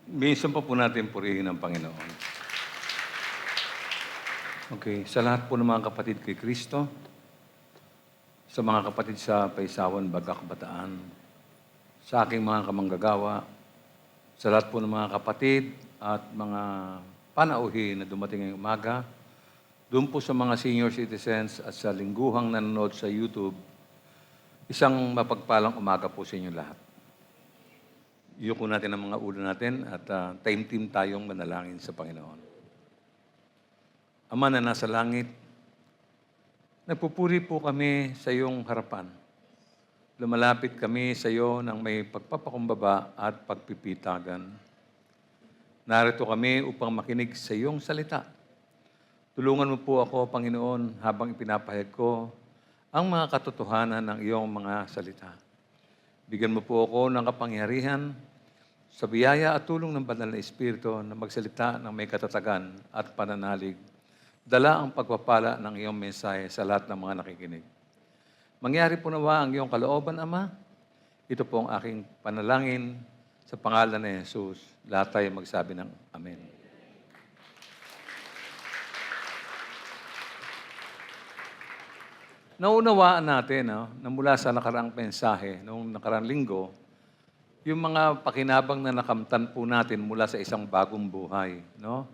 Minsan pa po natin purihin ang Panginoon. Okay, sa lahat po ng mga kapatid kay Kristo, sa mga kapatid sa Paisawan, Baga, Kabataan, sa aking mga kamanggagawa, sa lahat po ng mga kapatid at mga panauhi na dumating ngayong umaga, doon po sa mga senior citizens at sa lingguhang nanonood sa YouTube, isang mapagpalang umaga po sa inyo lahat. Iyuko natin ang mga ulo natin at time-team tayong manalangin sa Panginoon. Ama na nasa langit, nagpupuri po kami sa iyong harapan. Lumalapit kami sa iyo ng may pagpapakumbaba at pagpipitagan. Narito kami upang makinig sa iyong salita. Tulungan mo po ako, Panginoon, habang ipinapahayag ko ang mga katotohanan ng iyong mga salita. Bigyan mo po ako ng kapangyarihan sa biyaya at tulong ng Banal na Espiritu na magsalita ng may katatagan at pananalig. Dala ang pagpapala ng iyong mensahe sa lahat ng mga nakikinig. Mangyari po nawa ang iyong kalooban, Ama. Ito po ang aking panalangin sa pangalan ni Jesus. Lahat tayo magsabi ng Amen. Naunawaan natin na mula sa nakaraang mensahe, noong nakaraang linggo, yung mga pakinabang na nakamtan po natin mula sa isang bagong buhay. No?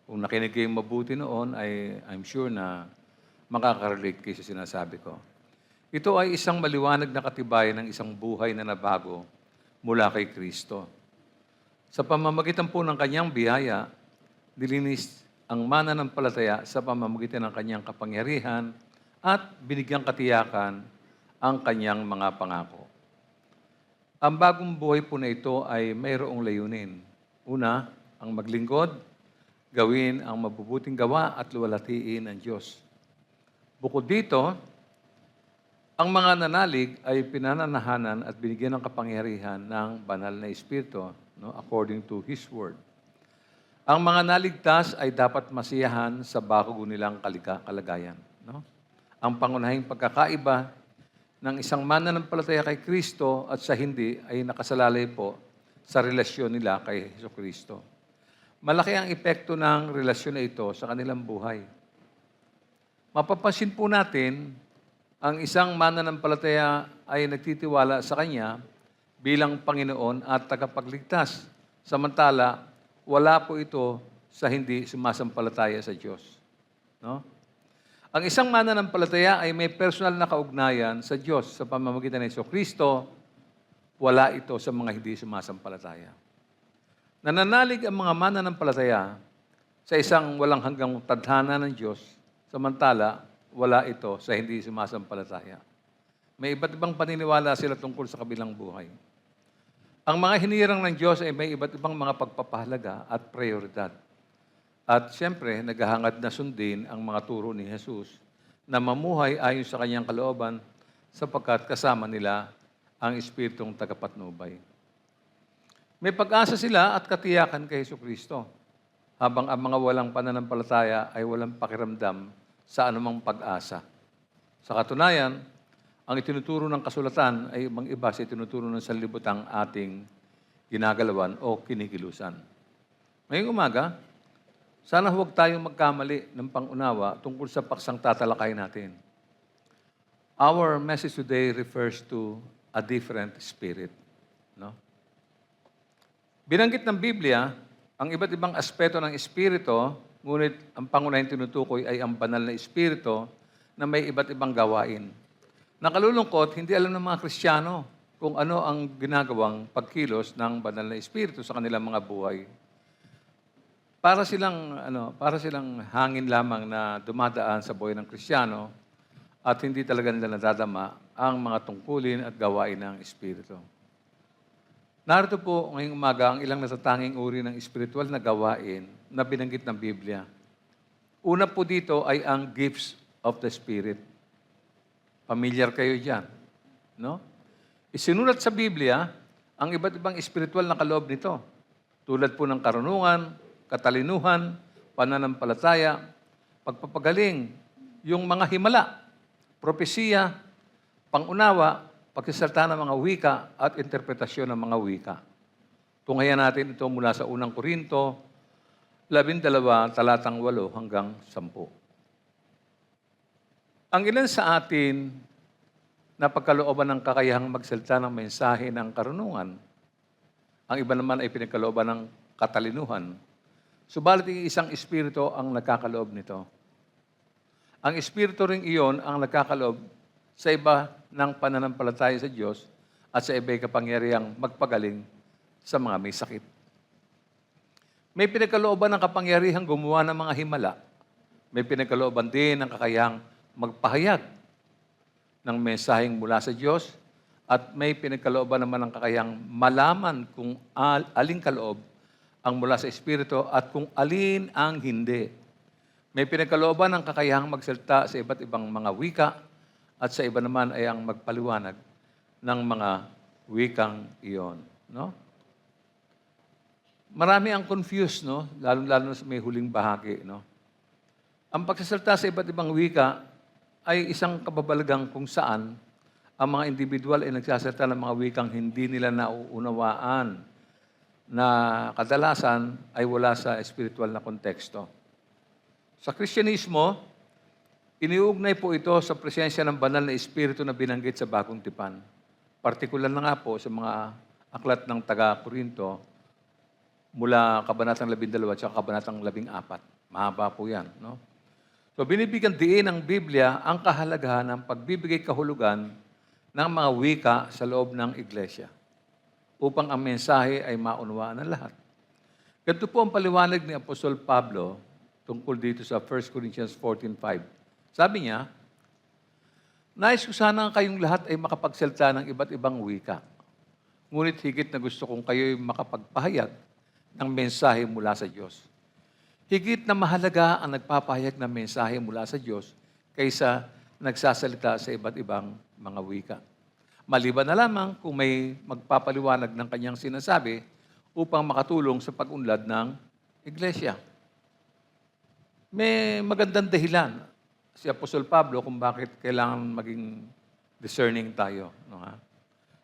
Kung nakinig kayong mabuti noon, I'm sure na makaka-relate kayo sa sinasabi ko. Ito ay isang maliwanag na katibayan ng isang buhay na nabago mula kay Kristo. Sa pamamagitan po ng kanyang biyaya, dilinis ang mananampalataya sa pamamagitan ng kanyang kapangyarihan at binigyang katiyakan ang kanyang mga pangako. Ang bagong buhay po na ito ay mayroong layunin. Una, ang maglingkod, gawin ang mabubuting gawa at luwalhatiin ang Diyos. Bukod dito, ang mga nanalig ay pinananahanan at binigyan ng kapangyarihan ng banal na Espiritu, according to His Word. Ang mga naligtas ay dapat masiyahan sa bago nilang kalagayan. Ang pangunahing pagkakaiba ng isang mananampalataya kay Kristo at sa hindi ay nakasalalay po sa relasyon nila kay Jesucristo. Malaki ang epekto ng relasyon na ito sa kanilang buhay. Mapapansin po natin, ang isang mananampalataya ay nagtitiwala sa Kanya bilang Panginoon at tagapagligtas. Samantala, wala po ito sa hindi sumasampalataya sa Diyos. No? Ang isang mananampalataya ay may personal na kaugnayan sa Diyos sa pamamagitan ng Jesucristo. Wala ito sa mga hindi sumasampalataya. Nananalig ang mga mananampalataya sa isang walang hanggang tadhana ng Diyos, samantala wala ito sa hindi sumasampalataya. May iba't ibang paniniwala sila tungkol sa kabilang buhay. Ang mga hinirang ng Diyos ay may iba't ibang mga pagpapahalaga at prioridad. At siyempre, naghahangad na sundin ang mga turo ni Jesus na mamuhay ayon sa kanyang kalooban sapagkat kasama nila ang Espiritong tagapatnubay. May pag-asa sila at katiyakan kay Jesucristo, habang ang mga walang pananampalataya ay walang pakiramdam sa anumang pag-asa. Sa katunayan, ang itinuturo ng kasulatan ay ibang iba sa itinuturo ng sanlibutan ating ginagalawan o kinikilusan. Ngayong umaga, sana huwag tayong magkamali ng pangunawa tungkol sa paksang tatalakay natin. Our message today refers to a different spirit. No? Binanggit ng Biblia ang iba't ibang aspeto ng Espiritu, ngunit ang pangunahing tinutukoy ay ang banal na Espiritu na may iba't ibang gawain. Nakalulungkot, hindi alam ng mga Kristiyano kung ano ang ginagawang pagkilos ng banal na Espiritu sa kanilang mga buhay. Para silang hangin lamang na dumadaan sa buhay ng Kristiyano at hindi talaga nila nadadama ang mga tungkulin at gawain ng Espiritu. Narito po ngayong umaga ang ilang natatanging uri ng espiritual na gawain na binanggit ng Biblia. Una po dito ay ang gifts of the Spirit. Familiar kayo dyan. No? Isinulat sa Biblia ang iba't ibang espiritual na kaloob nito. Tulad po ng karunungan, katalinuhan, pananampalataya, pagpapagaling, yung mga himala, propesiya, pangunawa, pagsasalita ng mga wika at interpretasyon ng mga wika. Tunghayan natin ito mula sa unang Korinto, 12, talatang 8 hanggang 10. Ang ilan sa atin na pagkalooban ng kakayahang magsalita ng mensahe ng karunungan, ang iba naman ay pinagkalooban ng katalinuhan. Subalit isang espiritu ang nagkakaloob nito. Ang espiritu ring iyon ang nagkakaloob sa iba ng pananampalataya sa Diyos at sa iba'y kapangyarihang magpagaling sa mga may sakit. May pinagkalooban ng kapangyarihang gumawa ng mga himala. May pinagkalooban din ng kakayahang magpahayag ng mensaheng mula sa Diyos at may pinagkalooban naman ng kakayahang malaman kung aling kaloob ang mula sa Espiritu at kung alin ang hindi. May pinagkalooban ng kakayahang magsalita sa iba't ibang mga wika at sa iba naman ay ang magpaliwanag ng mga wikang iyon. No? Marami ang confused, no? Lalo-lalo na sa may huling bahagi. No? Ang pagsasalita sa iba't ibang wika ay isang kababalagang kung saan ang mga individual ay nagsasalita ng mga wikang hindi nila nauunawaan na kadalasan ay wala sa espiritual na konteksto. Sa Kristyanismo, iniugnay po ito sa presensya ng banal na espiritu na binanggit sa Bagong Tipan. Partikular na nga po sa mga aklat ng taga-Korinto mula Kabanatang 12 at Kabanatang 14. Mahaba po yan. No? So binibigyan diin ng Biblia ang kahalagahan ng pagbibigay kahulugan ng mga wika sa loob ng iglesia upang ang mensahe ay maunawaan ng lahat. Ganito po ang paliwanag ni Apostol Pablo tungkol dito sa 1 Corinthians 14:5. Sabi niya, nais ko sana kayong lahat ay makapagsalita ng iba't ibang wika. Ngunit higit na gusto kong kayo'y makapagpahayag ng mensahe mula sa Diyos. Higit na mahalaga ang nagpapahayag ng mensahe mula sa Diyos kaysa nagsasalita sa iba't ibang mga wika. Maliban na lamang kung may magpapaliwanag ng kanyang sinasabi upang makatulong sa pag-unlad ng iglesia. May magandang dahilan si Apostol Pablo kung bakit kailangan maging discerning tayo. No, ha?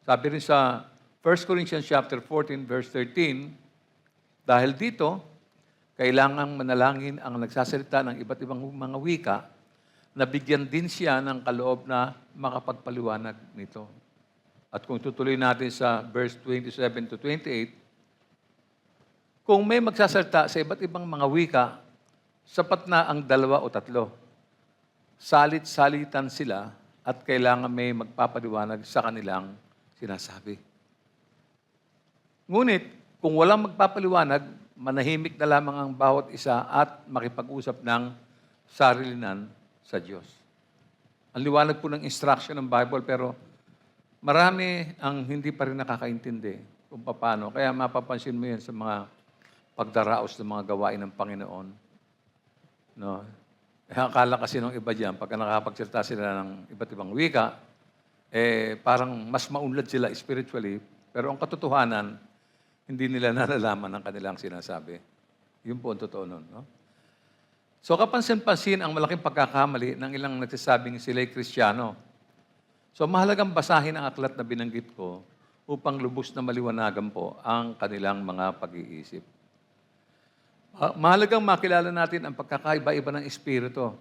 Sabi rin sa 1 Corinthians chapter 14, verse 13, dahil dito, kailangang manalangin ang nagsasalita ng iba't ibang mga wika na bigyan din siya ng kaloob na makapagpaliwanag nito. At kung tutuloy natin sa verse 27 to 28, kung may magsasalita sa iba't ibang mga wika, sapat na ang 2 o 3. Salit-salitan sila at kailangan may magpapaliwanag sa kanilang sinasabi. Ngunit, kung walang magpapaliwanag, manahimik na lamang ang bawat isa at makipag-usap ng sarilinan sa Diyos. Ang liwanag po ng instruction ng Bible, pero marami ang hindi pa rin nakakaintindi kung paano. Kaya mapapansin mo yan sa mga pagdaraos ng mga gawain ng Panginoon. No? Akala kasi ng iba dyan, pagka nakapagsalita sila ng iba't ibang wika, parang mas maunlad sila spiritually, pero ang katotohanan, hindi nila nalalaman ang kanilang sinasabi. Yun po ang totoo nun. No? So kapansin-pansin ang malaking pagkakamali ng ilang nagsasabing sila'y Kristiyano. So mahalagang basahin ang aklat na binanggit ko upang lubos na maliwanagan po ang kanilang mga pag-iisip. Mahalagang makilala natin ang pagkakaiba-iba ng espiritu.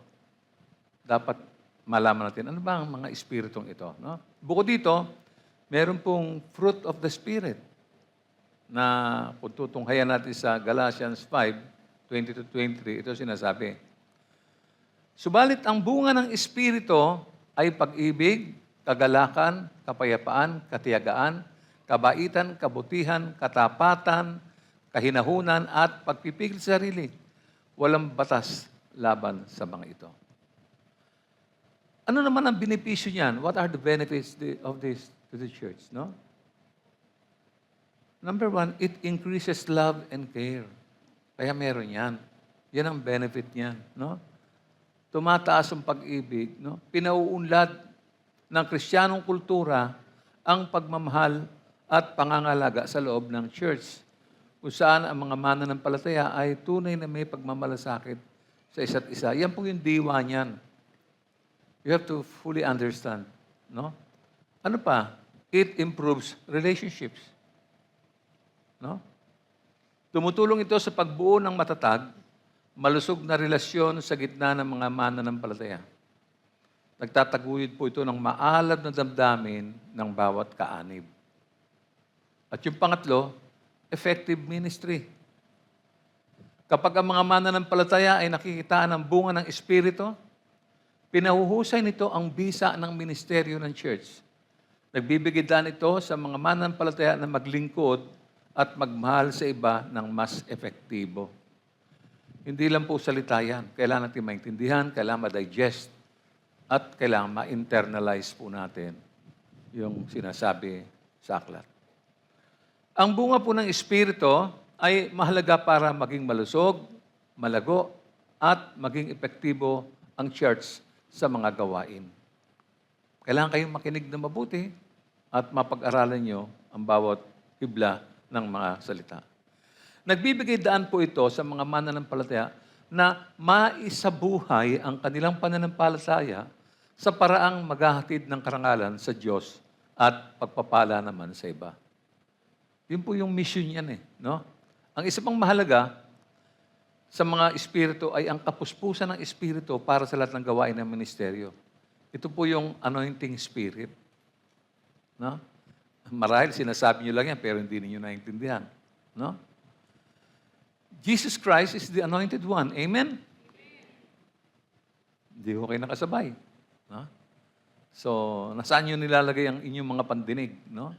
Dapat malaman natin, ano ba ang mga espiritong ito? No? Bukod dito, meron pong fruit of the Spirit na kung tutunghayan natin sa Galatians 5:20-23, ito sinasabi. Subalit ang bunga ng Espiritu ay pag-ibig, kagalakan, kapayapaan, katiyagaan, kabaitan, kabutihan, katapatan, kahinahunan, at pagpipigil sa sarili. Walang batas laban sa mga ito. Ano naman ang benepisyo niyan? What are the benefits of this to the church? No? Number 1, it increases love and care. Kaya meron yan. Yan ang benefit niyan. No? Tumataas ang pag-ibig. No? Pinauunlad ng Kristiyanong kultura ang pagmamahal at pangangalaga sa loob ng church, kung saan ang mga mananampalataya ay tunay na may pagmamalasakit sa isa't isa. Yan po yung diwa niyan. You have to fully understand. No? Ano pa? It improves relationships. No? Tumutulong ito sa pagbuo ng matatag, malusog na relasyon sa gitna ng mga mananampalataya. Nagtataguyod po ito ng maalab na damdamin ng bawat kaanib. At yung pangatlo, effective ministry. Kapag ang mga mananampalataya ay nakikitaan ng bunga ng Espiritu, pinahuhusay nito ang bisa ng ministeryo ng church. Nagbibigay daan ito sa mga mananampalataya na maglingkod at magmahal sa iba ng mas epektibo. Hindi lang po salita yan. Kailangan natin maintindihan, kailangan ma-digest, at kailangan ma-internalize po natin yung sinasabi sa aklat. Ang bunga po ng Espiritu ay mahalaga para maging malusog, malago, at maging epektibo ang church sa mga gawain. Kailangan kayong makinig na mabuti at mapag-aralan nyo ang bawat hibla ng mga salita. Nagbibigay daan po ito sa mga mananampalataya na maisabuhay ang kanilang pananampalataya sa paraang maghahatid ng karangalan sa Diyos at pagpapala naman sa iba. Yun po yung mission yan no? Ang isa pang mahalaga sa mga espiritu ay ang kapuspusan ng espiritu para sa lahat ng gawain ng ministeryo. Ito po yung anointing spirit. No? Marahil sinasabi nyo lang yan pero hindi niyo naintindihan. No? Jesus Christ is the anointed one. Amen? Hindi ko kayo nakasabay. No? So, nasaan nyo nilalagay ang inyong mga pandinig? No?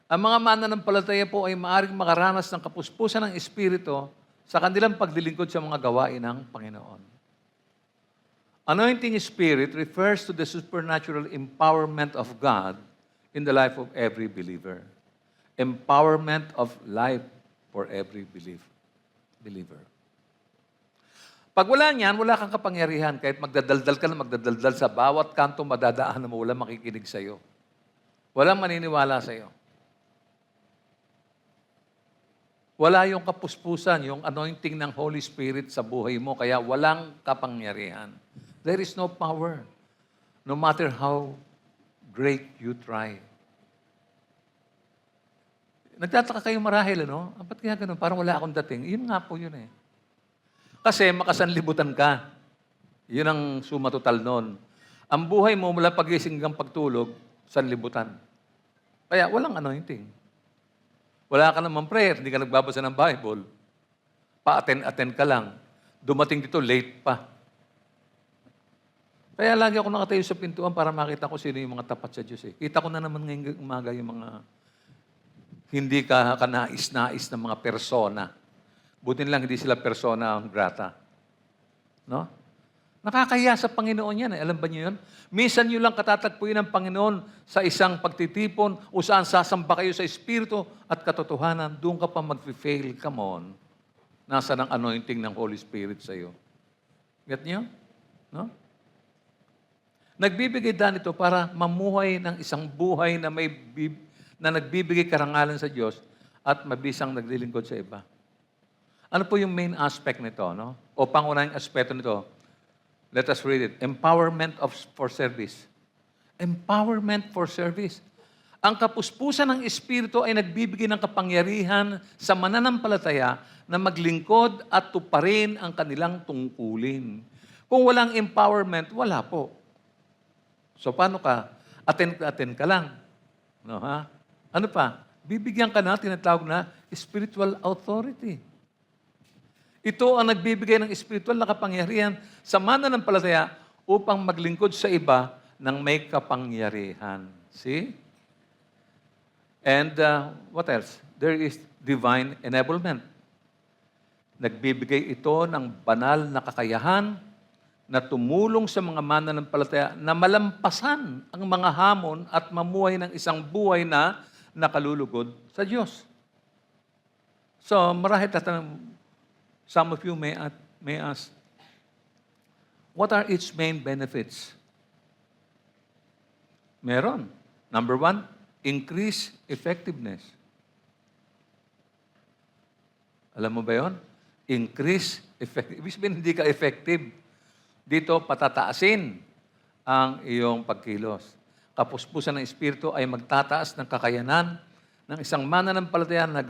Ang mga mananampalataya po ay maaaring makaranas ng kapuspusan ng Espiritu sa kanilang paglilingkod sa mga gawain ng Panginoon. Anointing Spirit refers to the supernatural empowerment of God in the life of every believer. Empowerment of life for every believer. Pag wala niyan, wala kang kapangyarihan. Kahit magdadaldal ka na magdadaldal sa bawat kanto madadaanan mo, wala makikinig sa'yo. Walang maniniwala sa'yo. Wala yung kapuspusan, yung anointing ng Holy Spirit sa buhay mo, kaya walang kapangyarihan. There is no power, no matter how great you try. Nagtataka kayo marahil, ano? Ba't kaya ganun? Parang wala akong dating. Yun nga po yun Kasi makasanlibutan ka. Yun ang suma total nun. Ang buhay mo mula pagising hanggang pagtulog, sanlibutan. Kaya walang anointing. Wala ka naman prayer, hindi ka nagbabasa ng Bible. Pa-attend ka lang. Dumating dito, late pa. Kaya lagi ako nakatayo sa pintuan para makita ko sino yung mga tapat sa Diyos. Kita ko na naman ngayong umaga yung mga hindi ka kanais-nais ng mga persona. Buti lang hindi sila persona ang grata. No? Nakakahiya sa Panginoon yan. Alam ba niyo yun? Minsan nyo lang katatagpuin ng Panginoon sa isang pagtitipon o saan sasamba kayo sa Espiritu at katotohanan, doon ka pa mag-fail. Come on. Nasa ng anointing ng Holy Spirit sa iyo. Get niyo? No? Nagbibigay daan ito para mamuhay ng isang buhay na na nagbibigay karangalan sa Diyos at mabisang naglilingkod sa iba. Ano po yung main aspect nito? No? O pangunahing aspeto nito? Let us read it. Empowerment for service. Empowerment for service. Ang kapuspusan ng Espiritu ay nagbibigay ng kapangyarihan sa mananampalataya na maglingkod at tuparin ang kanilang tungkulin. Kung walang empowerment, wala po. So paano ka? Attend ka lang. No, ha? Ano pa? Bibigyan ka na, tinatawag na spiritual authority. Ito ang nagbibigay ng spiritual na kapangyarihan sa mananampalataya upang maglingkod sa iba ng may kapangyarihan. See? And what else? There is divine enablement. Nagbibigay ito ng banal na kakayahan na tumulong sa mga mananampalataya na malampasan ang mga hamon at mamuhay ng isang buhay na nakalulugod sa Diyos. So, marahil some of you may ask, what are its main benefits? Meron. Number 1, increase effectiveness. Alam mo ba yun? Increase effectiveness. Ibig sabihin, hindi ka effective. Dito, patataasin ang iyong pagkilos. Kapuspusan ng Espiritu ay magtataas ng kakayanan ng isang mananampalataya na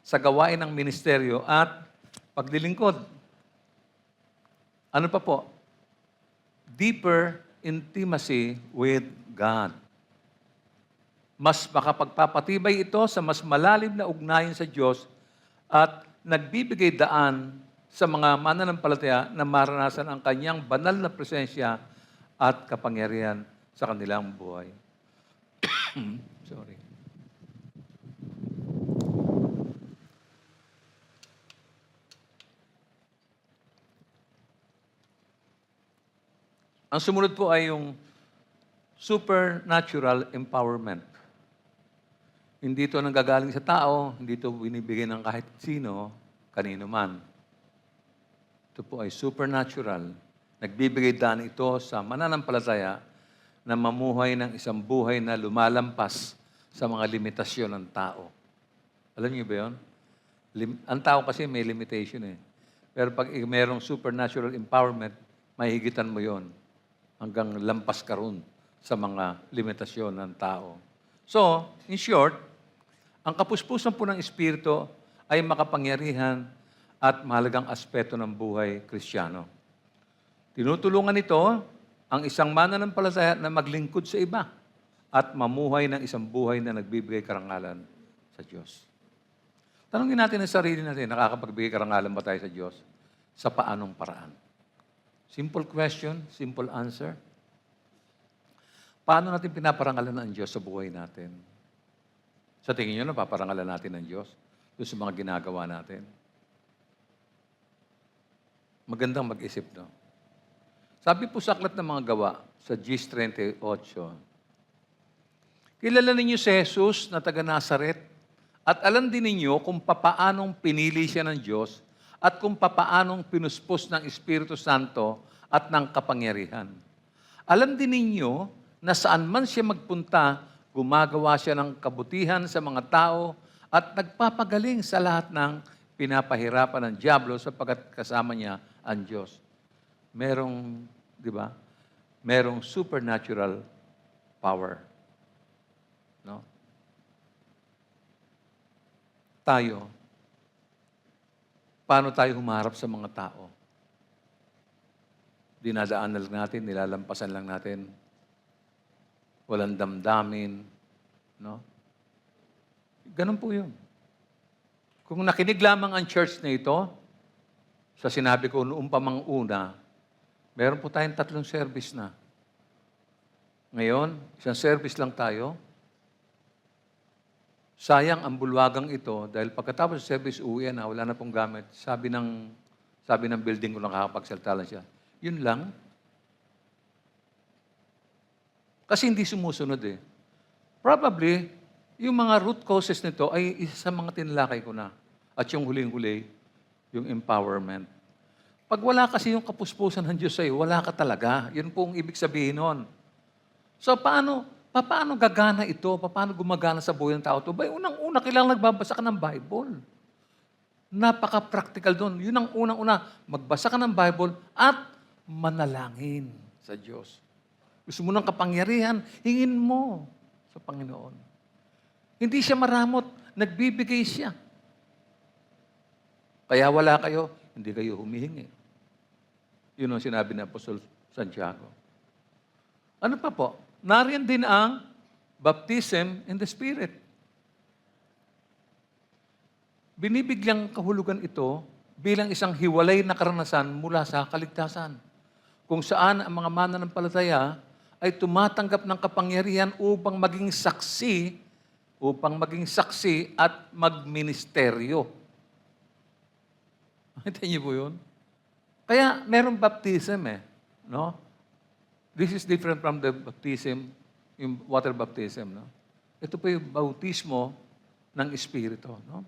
sa gawain ng ministeryo at paglilingkod. Ano pa po? Deeper intimacy with God. Mas makapagpapatibay ito sa mas malalim na ugnayan sa Diyos at nagbibigay daan sa mga mananampalataya na maranasan ang kanyang banal na presensya at kapangyarihan sa kanilang buhay. Sorry. Ang sumunod po ay yung supernatural empowerment. Hindi ito nanggagaling sa tao, hindi ito binibigay ng kahit sino, kanino man. Ito po ay supernatural. Nagbibigay daan ito sa mananampalataya na mamuhay ng isang buhay na lumalampas sa mga limitasyon ng tao. Alam niyo ba yun? Ang tao kasi may limitation eh. Pero pag mayroong supernatural empowerment, mahigitan mo yon hanggang lampas ka ron sa mga limitasyon ng tao. So, in short, ang kapuspusan po ng Espiritu ay makapangyarihan at mahalagang aspeto ng buhay Kristiyano. Tinutulungan ito ang isang mananampalataya na maglingkod sa iba at mamuhay ng isang buhay na nagbibigay karangalan sa Diyos. Tanungin natin ang sarili natin, nakakapagbigay karangalan ba tayo sa Diyos? Sa paanong paraan? Simple question, simple answer. Paano natin pinaparangalan ang Diyos sa buhay natin? Sa tingin nyo, napaparangalan natin ang Diyos doon sa mga ginagawa natin? Magandang mag-isip, no? Sabi po sa Aklat ng Mga Gawa, sa Gs 38, kilala ninyo si Jesus na taga Nazaret at alam din ninyo kung papaanong pinili siya ng Diyos at kung papaanong pinuspos ng Espiritu Santo at ng kapangyarihan. Alam din ninyo na saan man siya magpunta, gumagawa siya ng kabutihan sa mga tao at nagpapagaling sa lahat ng pinapahirapan ng dyablo sapagkat kasama niya ang Diyos. Merong, di ba? Merong supernatural power. No? Tayo, paano tayo humarap sa mga tao? Dinadaan lang natin, nilalampasan lang natin. Walang damdamin. No? Ganun po yun. Kung nakinig lamang ang church na ito, sa sinabi ko noong pamang-una, meron po tayong 3 service na. Ngayon, isang service lang tayo. Sayang ang bulwagang ito dahil pagkatapos sa service, uwi na, wala na pong gamit. Sabi ng building ko nakakapagsalita lang siya. Yun lang. Kasi hindi sumusunod eh. Probably, yung mga root causes nito ay isa sa mga tinalakay ko na. At yung huling-huli, yung empowerment. Pag wala kasi yung kapuspusan ng Diyos sa'yo, wala ka talaga. Yun po ang ibig sabihin nun. So, paano gagana ito? Paano gumagana sa buhay ng tao ito? Unang-una, kailangan nagbabasa ka ng Bible. Napaka-practical doon. Yun ang unang-una. Magbasa ka ng Bible at manalangin sa Diyos. Gusto mo ng kapangyarihan, hingin mo sa Panginoon. Hindi siya maramot. Nagbibigay siya. Kaya wala kayo, hindi kayo humihingi. Yun ang sinabi ng Apostol Santiago. Ano pa po? Nariyan din ang baptism in the Spirit. Binibigyang kahulugan ito bilang isang hiwalay na karanasan mula sa kaligtasan, kung saan ang mga mananampalataya ay tumatanggap ng kapangyarihan upang maging saksi at magministeryo. Nakita niyo po yun? Kaya merong baptism no? This is different from the baptism, yung water baptism, no? Ito po yung bautismo ng Espiritu, no?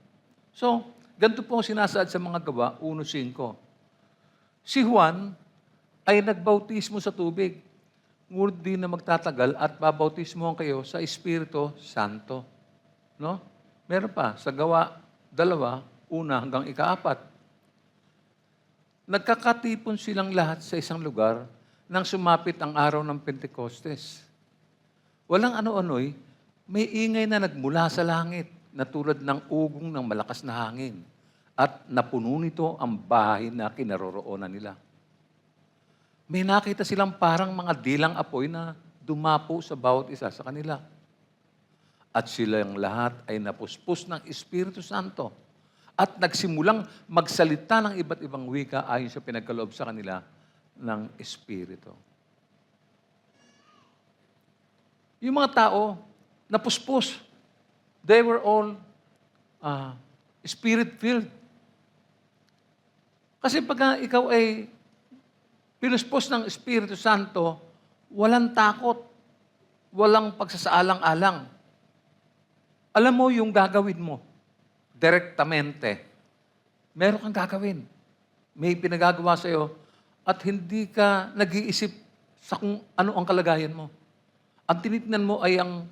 So, ganito po sinasaad sa mga Gawa 1:5. Si Juan ay nagbautismo sa tubig. Ngunit di na magtatagal at babautismohan kayo sa Espiritu Santo. No? Meron pa, sa Gawa 2:1 hanggang 4. Nagkakatipon silang lahat sa isang lugar nang sumapit ang araw ng Pentecostes. Walang ano-ano'y, may ingay na nagmula sa langit. na tulad ng ugong ng malakas na hangin at napuno nito ang bahay na kinaroroonan nila. May nakita silang parang mga dilang apoy na dumapo sa bawat isa sa kanila. At silang lahat ay napuspos ng Espiritu Santo at nagsimulang magsalita ng iba't ibang wika ayon sa pinagkaloob sa kanila ng Espiritu. Yung mga tao, napuspos. They were all Spirit-filled. Kasi pag ikaw ay pinuspos ng Espiritu Santo, walang takot, walang pagsasaalang-alang. Alam mo yung gagawin mo, direktamente. Meron kang gagawin. May pinagagawa sa'yo at hindi ka nag-iisip sa kung ano ang kalagayan mo. Ang tinitnan mo ay ang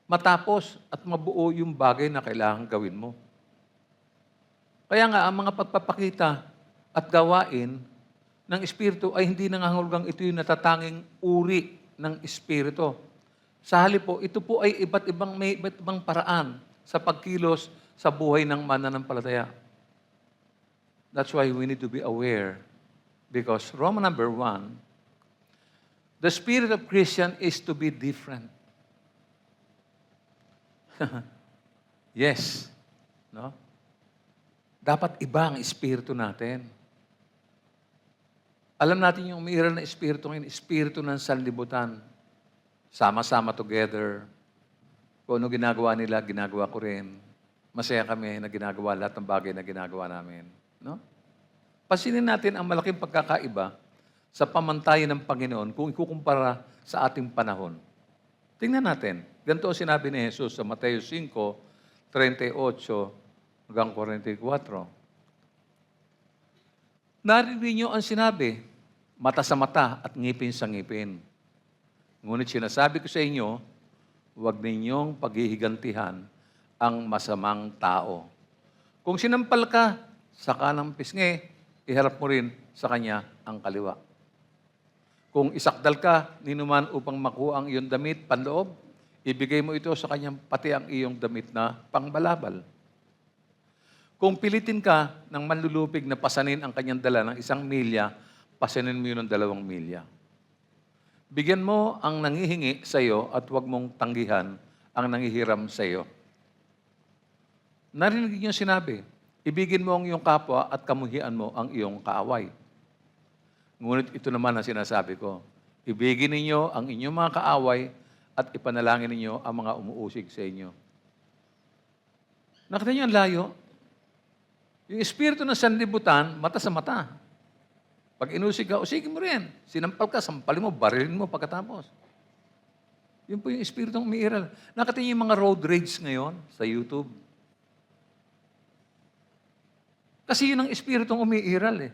matapos at mabuo yung bagay na kailangan gawin mo. Kaya nga, ang mga pagpapakita at gawain ng Espiritu ay hindi nangangahulugang ito yung natatanging uri ng Espiritu. Sa halip po, ito po ay may iba't ibang paraan sa pagkilos sa buhay ng mananampalataya. That's why we need to be aware. Because Roman number 1, the spirit of Christian is to be different. Yes. No? Dapat iba ang espiritu natin. Alam natin yung umiiral na espiritu ngayon, espiritu ng sanlibutan. Sama-sama together. Kung ano ginagawa nila, ginagawa ko rin. Masaya kami na ginagawa lahat ng bagay na ginagawa namin. No? Pasinin natin ang malaking pagkakaiba sa pamantayan ng Panginoon kung ikukumpara sa ating panahon. Tingnan natin. Ganito ang sinabi ni Jesus sa Mateo 5:38 hanggang 44. Narinig niyo ang sinabi, mata sa mata at ngipin sa ngipin. Ngunit sinasabi ko sa inyo, huwag ninyong paghihigantihan ang masamang tao. Kung sinampal ka sa kanang pisngi, iharap mo rin sa kanya ang kaliwa. Kung isakdal ka, ninuman upang makuha ang iyong damit, panloob, ibigay mo ito sa kanyang pati ang iyong damit na pangbalabal. Kung pilitin ka ng manlulupig na pasanin ang kanyang dala ng 1 milya, pasanin mo yun ng 2 milya. Bigyan mo ang nangihingi sa iyo at huwag mong tanggihan ang nangihiram sa iyo. Narinig niyo sinabi, ibigin mo ang iyong kapwa at kamuhian mo ang iyong kaaway. Ngunit ito naman ang sinasabi ko, ibigin ninyo ang inyong mga kaaway at ipanalangin ninyo ang mga umuusig sa inyo. Nakita niyo ang layo? Yung espiritu ng sanlibutan, mata sa mata. Pag inusig ka, usigin mo rin. Sinampal ka, sampalin mo, barilin mo pagkatapos. Yun po yung espiritu ng umiiral. Nakita niyo yung mga road rage ngayon sa YouTube? Kasi yun ang espiritong umiiral eh.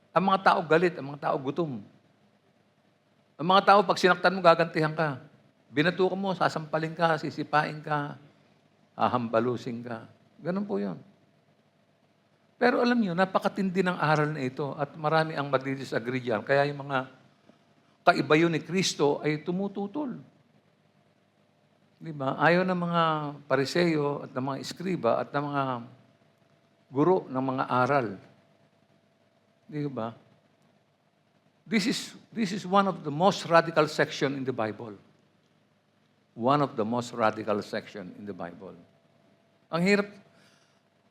Ang mga tao galit, ang mga tao gutom. Ang mga tao, pag sinaktan mo, gagantihan ka. Binatukan mo, sasampalin ka, sisipain ka, hahambalusin ka. Ganun po yun. Pero alam niyo, napakatindi ng aral na ito at marami ang magdi-disagree dyan. Kaya yung mga kaibayo ni Kristo ay tumututol. Di ba? Ayaw ng mga pariseyo at ng mga eskriba at ng mga guro ng mga aral. Di ba? This is one of the most radical section in the Bible. One of the most radical section in the Bible. Ang hirap,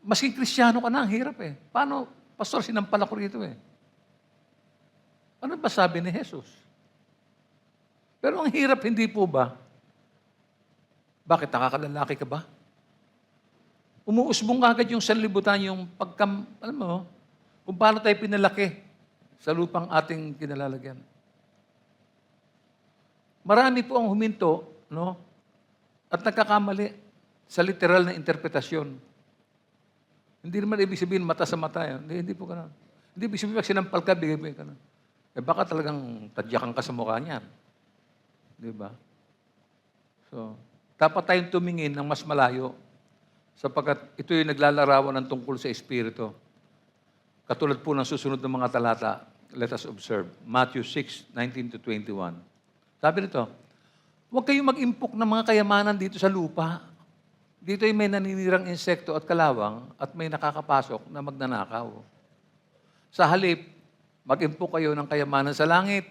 masking Kristiyano ka na, ang hirap eh. Paano, Pastor, sinampal ako rito eh. Ano ba sabi ni Jesus? Pero ang hirap, hindi po ba? Bakit, nakakalalaki ka ba? Umuusbong agad yung sanlibutan, yung alam mo, kung paano tayo pinalaki sa lupang ating kinalalagyan. Marami po ang huminto, no? At nagkakamali sa literal na interpretasyon. Hindi naman ibig sabihin mata sa mata. Hindi po ganun. Hindi ibig sabihin pag sinampal ka, bigay ka na. Eh baka talagang tadyakan ka sa mukha niyan. Di ba? So, dapat tayong tumingin ng mas malayo sapagkat ito yung naglalarawan ng tungkol sa Espiritu. Katulad po ng susunod ng mga talata, let us observe. Matthew 6:19-21. Sabi nito, huwag kayong mag-impok ng mga kayamanan dito sa lupa. Dito ay may naninirang insekto at kalawang at may nakakapasok na magnanakaw. Sa halip, mag-impok kayo ng kayamanan sa langit.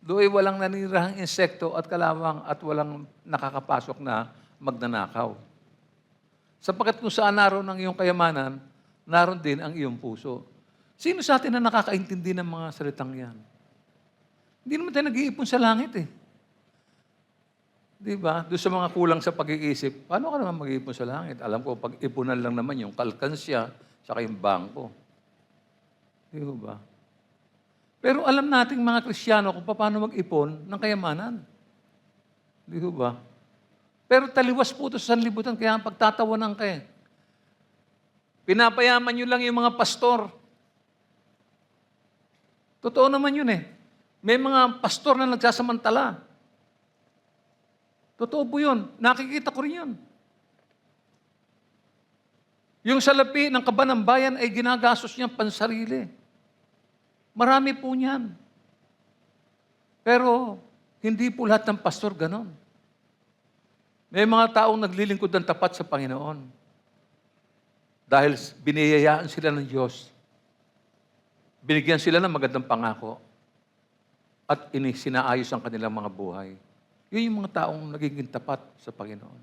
Doon walang naninirang insekto at kalawang at walang nakakapasok na magnanakaw. Sapagkat kung saan naroon ang iyong kayamanan, naroon din ang iyong puso. Sino sa atin na nakakaintindi ng mga salitang yan? Hindi naman tayo nag-iipon sa langit eh. Di ba? Doon sa mga kulang sa pag-iisip, paano ka naman mag-iipon sa langit? Alam ko, pag-ipunan lang naman yung kalkansya, saka yung bangko. Di ba? Pero alam nating mga Kristiyano kung paano mag-ipon ng kayamanan. Di ba? Pero taliwas po ito sa sanlibutan, kaya pagtatawanan ka eh. Pinapayaman nyo lang yung mga pastor. Totoo naman yun eh. May mga pastor na nagsasamantala. Totoo po yun. Nakikita ko rin yun. Yung salapi ng kaba ng bayan ay ginagastos niyang pansarili. Marami po niyan. Pero hindi po lahat ng pastor ganon. May mga taong naglilingkod ng tapat sa Panginoon. Dahil biniyayaan sila ng Diyos. Binigyan sila ng magandang pangako. At sinaayos ang kanilang mga buhay. Yun yung mga taong nagiging tapat sa Panginoon.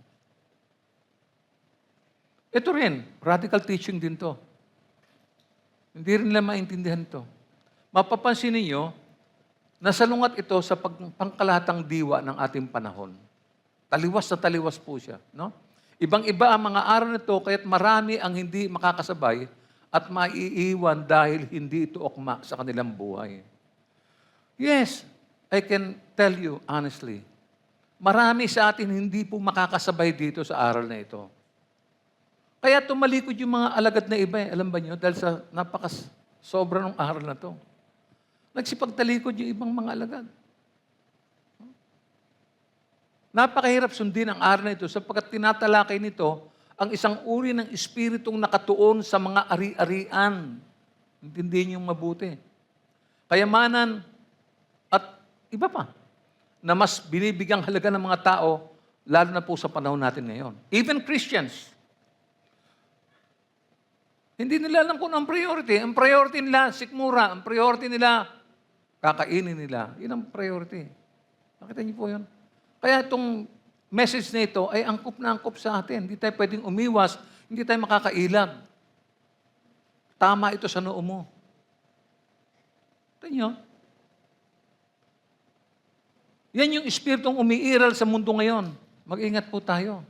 Ito rin, radical teaching din to. Hindi rin nila maintindihan to. Mapapansin ninyo, nasalungat ito sa pangkalahatang diwa ng ating panahon. Taliwas na taliwas po siya. No? Ibang-iba ang mga aral nito, kaya't marami ang hindi makakasabay at maiiwan dahil hindi ito ukma sa kanilang buhay. Yes, I can tell you honestly, marami sa atin hindi po makakasabay dito sa aral na ito. Kaya tumalikod yung mga alagad na iba. Alam ba nyo? Dahil sa sobra ng aral na to. Nagsipagtalikod yung ibang mga alagad. Napakahirap sundin ang aral na ito sapagkat tinatalakay nito ang isang uri ng espiritong nakatuon sa mga ari-arian. Intindihin niyong mabuti. Kayamanan at iba pa na mas binibigyang halaga ng mga tao, lalo na po sa panahon natin ngayon. Even Christians. Hindi nila alam kung ano ang priority. Ang priority nila, sikmura. Ang priority nila, kakainin nila. Yun ang priority. Nakita niyo po yun? Kaya itong message na ito ay angkop na angkop sa atin. Hindi tayo pwedeng umiwas. Hindi tayo makakailag. Tama ito sa noo mo. Ito niyo. Yan yung espiritong umiiral sa mundo ngayon. Mag-ingat po tayo.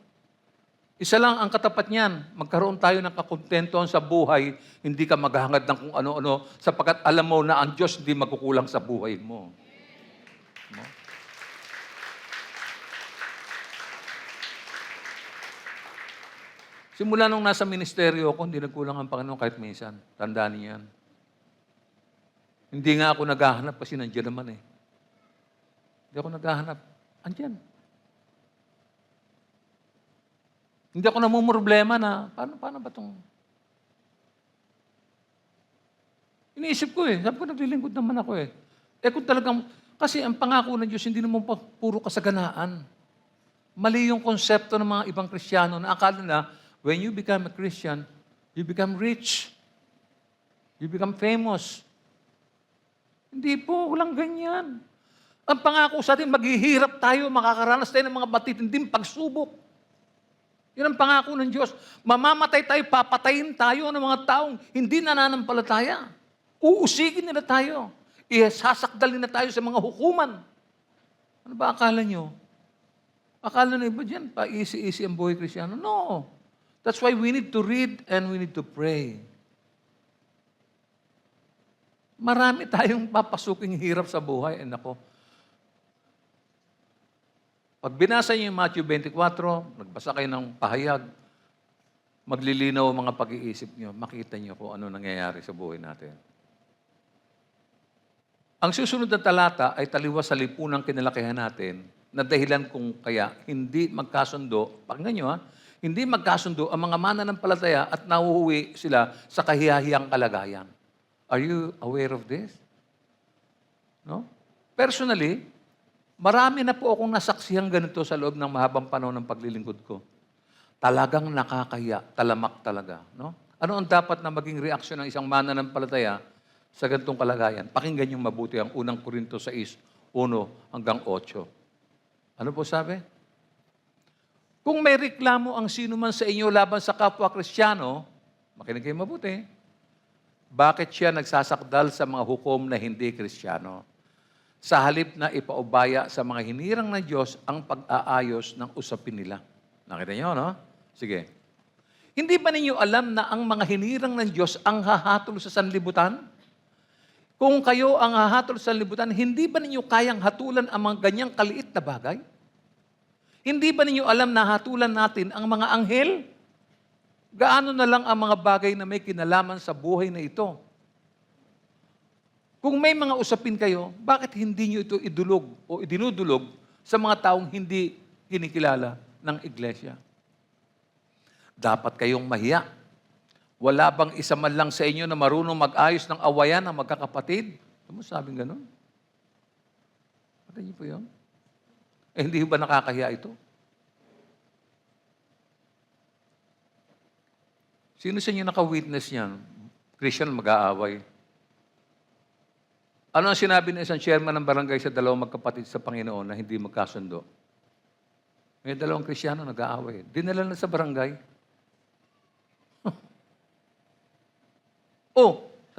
Isa lang ang katapat niyan, magkaroon tayo ng kakontentuhan sa buhay, hindi ka maghahangad ng kung ano-ano, sapagkat alam mo na ang Diyos hindi magkukulang sa buhay mo. No? Simula nung nasa ministeryo ako, hindi nagkulang ang Panginoon kahit minsan. Tandaan niyo yan. Hindi nga ako naghahanap kasi nandiyan naman eh. Hindi ako naghahanap. Andiyan. Hindi ako namumroblema na, paano ba itong... Iniisip ko eh. Sabi ko, naglilingkod naman ako eh. Kung talagang... Kasi ang pangako ng Diyos, hindi naman puro kasaganaan. Mali yung konsepto ng mga ibang Kristiyano na akala na, when you become a Christian, you become rich. You become famous. Hindi po, walang ganyan. Ang pangako sa atin, maghihirap tayo, makakaranas tayo ng mga batitinding pagsubok. Yun ang pangako ng Diyos. Mamamatay tayo, papatayin tayo ng mga taong hindi nananampalataya. Uusigin nila tayo. Sasakdal nila tayo sa mga hukuman. Ano ba akala nyo? Akala na iba dyan, pa-easy-easy ang buhay Kristiyano? No. That's why we need to read and we need to pray. Marami tayong papasuking hirap sa buhay. Nako. Pag binasa niyo yung Matthew 24, nagbasa kayo ng pahayag, maglilinaw ang mga pag-iisip niyo, makita niyo kung ano nangyayari sa buhay natin. Ang susunod na talata ay taliwas sa lipunang kinalakihan natin na dahilan kung kaya hindi magkasundo, pakinggan niyo hindi magkasundo ang mga mananampalataya at nahuhuwi sila sa kahiyahiyang kalagayan. Are you aware of this? No? Personally, marami na po akong nasaksihang ganito sa loob ng mahabang panahon ng paglilingkod ko. Talagang nakakahiya, talamak talaga. No? Ano ang dapat na maging reaksyon ng isang mananampalataya sa ganitong kalagayan? Pakinggan niyong mabuti ang unang Korinto 6:1-8. Ano po sabi? Kung may reklamo ang sino man sa inyo laban sa kapwa Kristiyano, makinig kayo mabuti, bakit siya nagsasakdal sa mga hukom na hindi Kristiyano? Sa halip na ipaubaya sa mga hinirang ng Diyos ang pag-aayos ng usapin nila. Nakita niyo, no? Sige. Hindi ba ninyo alam na ang mga hinirang ng Diyos ang hahatol sa sanlibutan? Kung kayo ang hahatol sa sanlibutan, hindi ba ninyo kayang hatulan ang mga ganyang kaliit na bagay? Hindi ba ninyo alam na hatulan natin ang mga anghel? Gaano na lang ang mga bagay na may kinalaman sa buhay na ito? Kung may mga usapin kayo, bakit hindi nyo ito idulog o idinudulog sa mga taong hindi kinikilala ng iglesia? Dapat kayong mahiya. Wala bang isa man lang sa inyo na marunong mag-ayos ng awayan ng magkakapatid? Ano mo sabing ganun? Pati niyo po yun? Hindi ba nakakahiya ito? Sino sa inyo naka-witness niyan? Christian mag-aaway. Ano ang sinabi ng isang chairman ng barangay sa dalawang magkapatid sa Panginoon na hindi magkasundo? May dalawang Kristiyano nag-aaway. Dinala na sa barangay.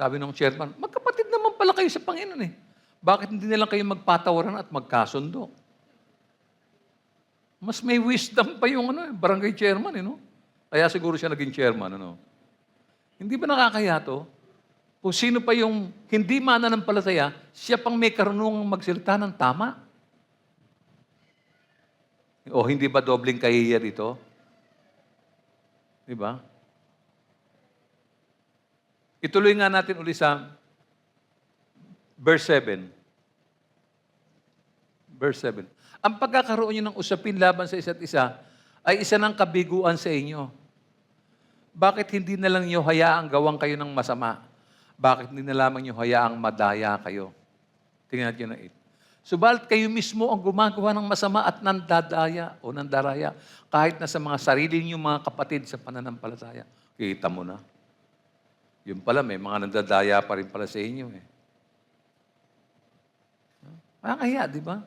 Sabi ng chairman, magkapatid naman pala kayo sa Panginoon eh. Bakit hindi na lang kayo magpatawaran at magkasundo? Mas may wisdom pa yung barangay chairman no? Kaya siguro siya naging chairman. Hindi ba nakakaya to? Kung sino pa yung hindi mananampalataya, siya pang may karunungang magsalita ng tama. O hindi ba dobling kahihiya dito? Di ba? Ituloy nga natin uli sa verse 7. Verse 7. Ang pagkakaroon nyo ng usapin laban sa isa't isa ay isa ng kabiguan sa inyo. Bakit hindi na lang nyo hayaang gawang kayo ng masama? Bakit hindi na lamang nyo hayaang madaya kayo? Tingnan natin na 8. Subalit kayo mismo ang gumagawa ng masama at nandadaya o nandaraya kahit na sa mga sarili niyo mga kapatid sa pananampalataya. Kita mo na. Yun pala, may mga nandadaya pa rin pala sa inyo eh. Kaya, di ba?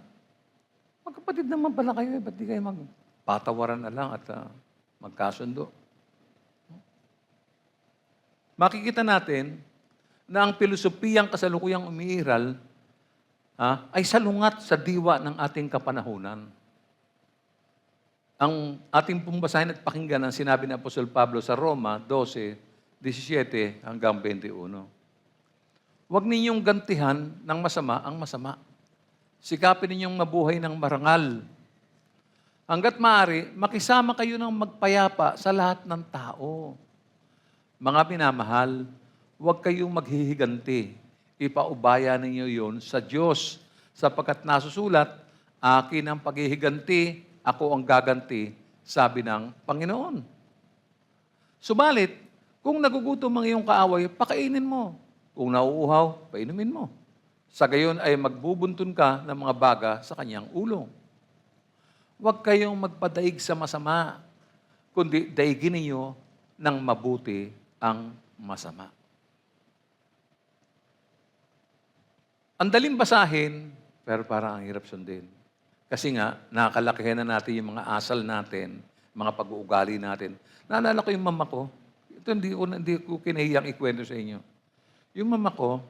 Magkapatid naman pala kayo eh. Ba't di kayo magpatawaran na lang at magkasundo? Makikita natin na ang pilosopiyang kasalukuyang umiiral ay salungat sa diwa ng ating kapanahunan. Ang ating pumbasahin at pakinggan ang sinabi ni Apostol Pablo sa Roma 12:17 hanggang 21. Huwag ninyong gantihan ng masama ang masama. Sikapin ninyong mabuhay ng marangal. Hanggat maaari, makisama kayo ng magpayapa sa lahat ng tao. Mga minamahal, huwag kayong maghihiganti. Ipaubaya ninyo yon sa Diyos. Sapagkat nasusulat, akin ang paghihiganti, ako ang gaganti, sabi ng Panginoon. Subalit, kung nagugutom ang iyong kaaway, pakainin mo. Kung nauuhaw, painumin mo. Sa gayon ay magbubuntun ka ng mga baga sa kanyang ulo. Huwag kayong magpadaig sa masama, kundi daigin ninyo ng mabuti ang masama. Ang daling basahin, pero parang ang hirap sundin. Kasi nga, nakakalakihan na natin yung mga asal natin, mga pag-uugali natin. Naalala ko yung mama ko. Ito hindi ko kinahiyang ikwento sa inyo. Yung mama ko,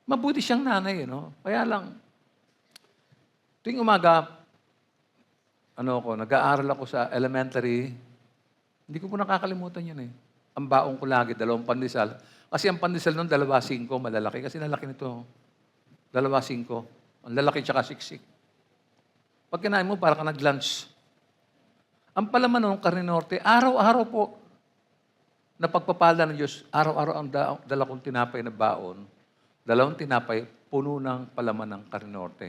mabuti siyang nanay, Kaya lang, tuwing umaga, nag-aaral ako sa elementary, hindi ko po nakakalimutan yun Ang baong ko lagi, 2 pandesal. Kasi ang pandesal nun, 2.5, malalaki. Kasi nalaki nito, 2.5. Ang lalaki tsaka siksik. Pag kinain mo, para ka nag-lunch. Ang palaman ng Karinorte, araw-araw po, na pagpapala ng Diyos, araw-araw ang dala kong tinapay na baon, 2 tinapay, puno ng palaman ng Karinorte.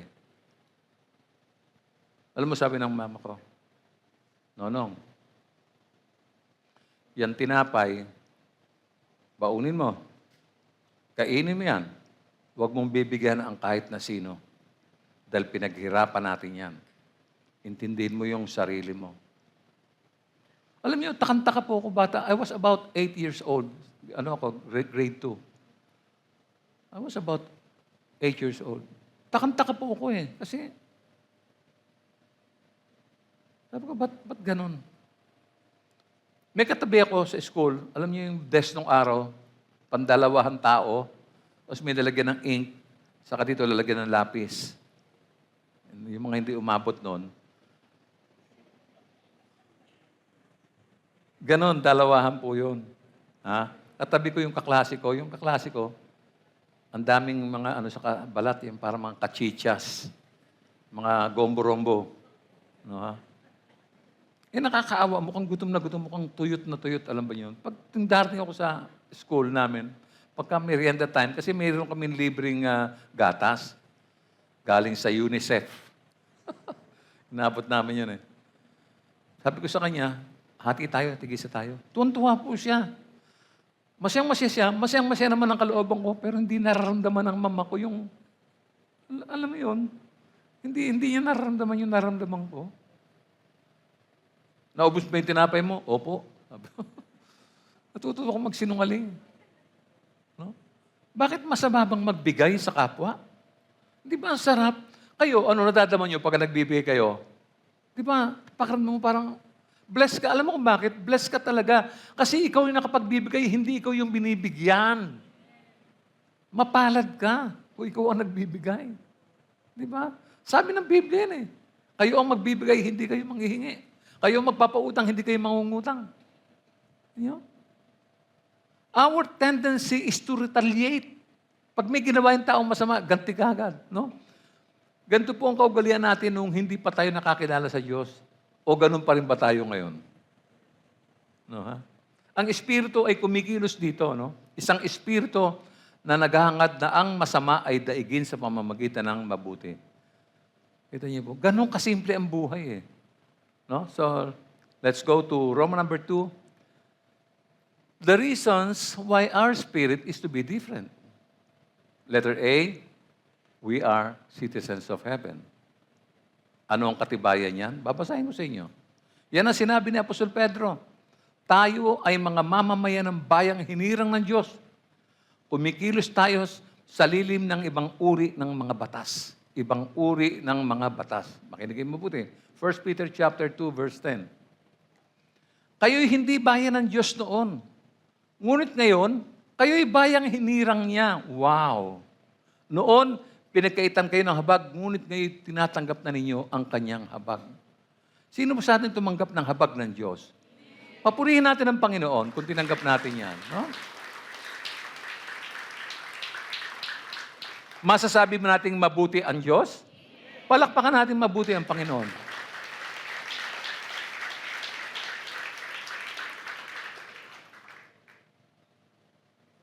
Alam mo, sabi ng mama ko, Nonong, yan tinapay, baunin mo. Kainin mo yan. Huwag mong bibigyan ang kahit na sino. Dahil pinaghirapan natin yan. Intindihin mo yung sarili mo. Alam niyo, takang-taka po ako bata. I was about 8 years old. Ano ako, grade 2. I was about 8 years old. Takang-taka po ako eh. Kasi, sabi ko, ba't ganun? May katabi ako sa school. Alam niyo yung desk nung araw, pandalawahang tao, tapos may lalagyan ng ink, saka dito lalagyan ng lapis. Yung mga hindi umabot noon. Ganon, dalawahan po yun. Ha? Katabi ko yung kaklase ko. Yung kaklase ko, ang daming mga sa balat, yung parang mga kachichas, mga gombo-rombo. No, ha? Nakakaawa, mukhang gutom na gutom, mukhang tuyot na tuyot, alam ba yun? Pag darating ako sa school namin, pagka merienda time, kasi mayroon kami libreng gatas, galing sa UNICEF. Inabot namin yun eh. Sabi ko sa kanya, hati tayo, tigisa tayo. Tuwan-tuwa po siya. Masayang-masaya siya, masayang-masaya naman ang kalooban ko, pero hindi nararamdaman ng mama ko yung, alam mo yun, hindi niya nararamdaman yung nararamdaman ko. Naubos ba yung tinapay mo? Opo. Natututo ko magsinungaling. No? Bakit masama bang magbigay sa kapwa? Di ba ang sarap? Kayo, ano nadadaman nyo pag nagbibigay kayo? Di ba, pakiramdam mo parang, blessed ka. Alam mo kung bakit? Blessed ka talaga. Kasi ikaw yung nakapagbibigay, hindi ikaw yung binibigyan. Mapalad ka kung ikaw ang nagbibigay. Di ba? Sabi ng Biblia yan eh. Kayo ang magbibigay, hindi kayo manghihingi. Kayo magpapautang, hindi kayo mangungutang. You know? Our tendency is to retaliate. Pag may ginawa yung taong masama, ganti ka agad. No? Ganito po ang kaugalian natin nung hindi pa tayo nakakilala sa Diyos. O ganun pa rin ba tayo ngayon? No, ha? Ang Espiritu ay kumikilos dito. No? Isang Espiritu na naghahangad na ang masama ay daigin sa pamamagitan ng mabuti. Kita niyo po, ganun kasimple ang buhay eh. No? So, let's go to Roman number 2. The reasons why our spirit is to be different. Letter A, we are citizens of heaven. Ano ang katibayan yan? Babasahin ko sa inyo. Yan ang sinabi ni Apostol Pedro. Tayo ay mga mamamayan ng bayang hinirang ng Diyos. Kumikilos tayo sa lilim ng ibang uri ng mga batas. Ibang uri ng mga batas. Makinigin mo mabuti. 1 Peter chapter 2, verse 10. Kayo'y hindi bayan ng Diyos noon. Ngunit ngayon, kayo'y bayang hinirang niya. Wow! Noon, pinagkaitan kayo ng habag, ngunit ngayon tinatanggap na ninyo ang kanyang habag. Sino ba sa atin tumanggap ng habag ng Diyos? Papurihin natin ang Panginoon kung tinanggap natin yan. No? Masasabi mo nating mabuti ang Diyos? Palakpakan natin mabuti ang Panginoon.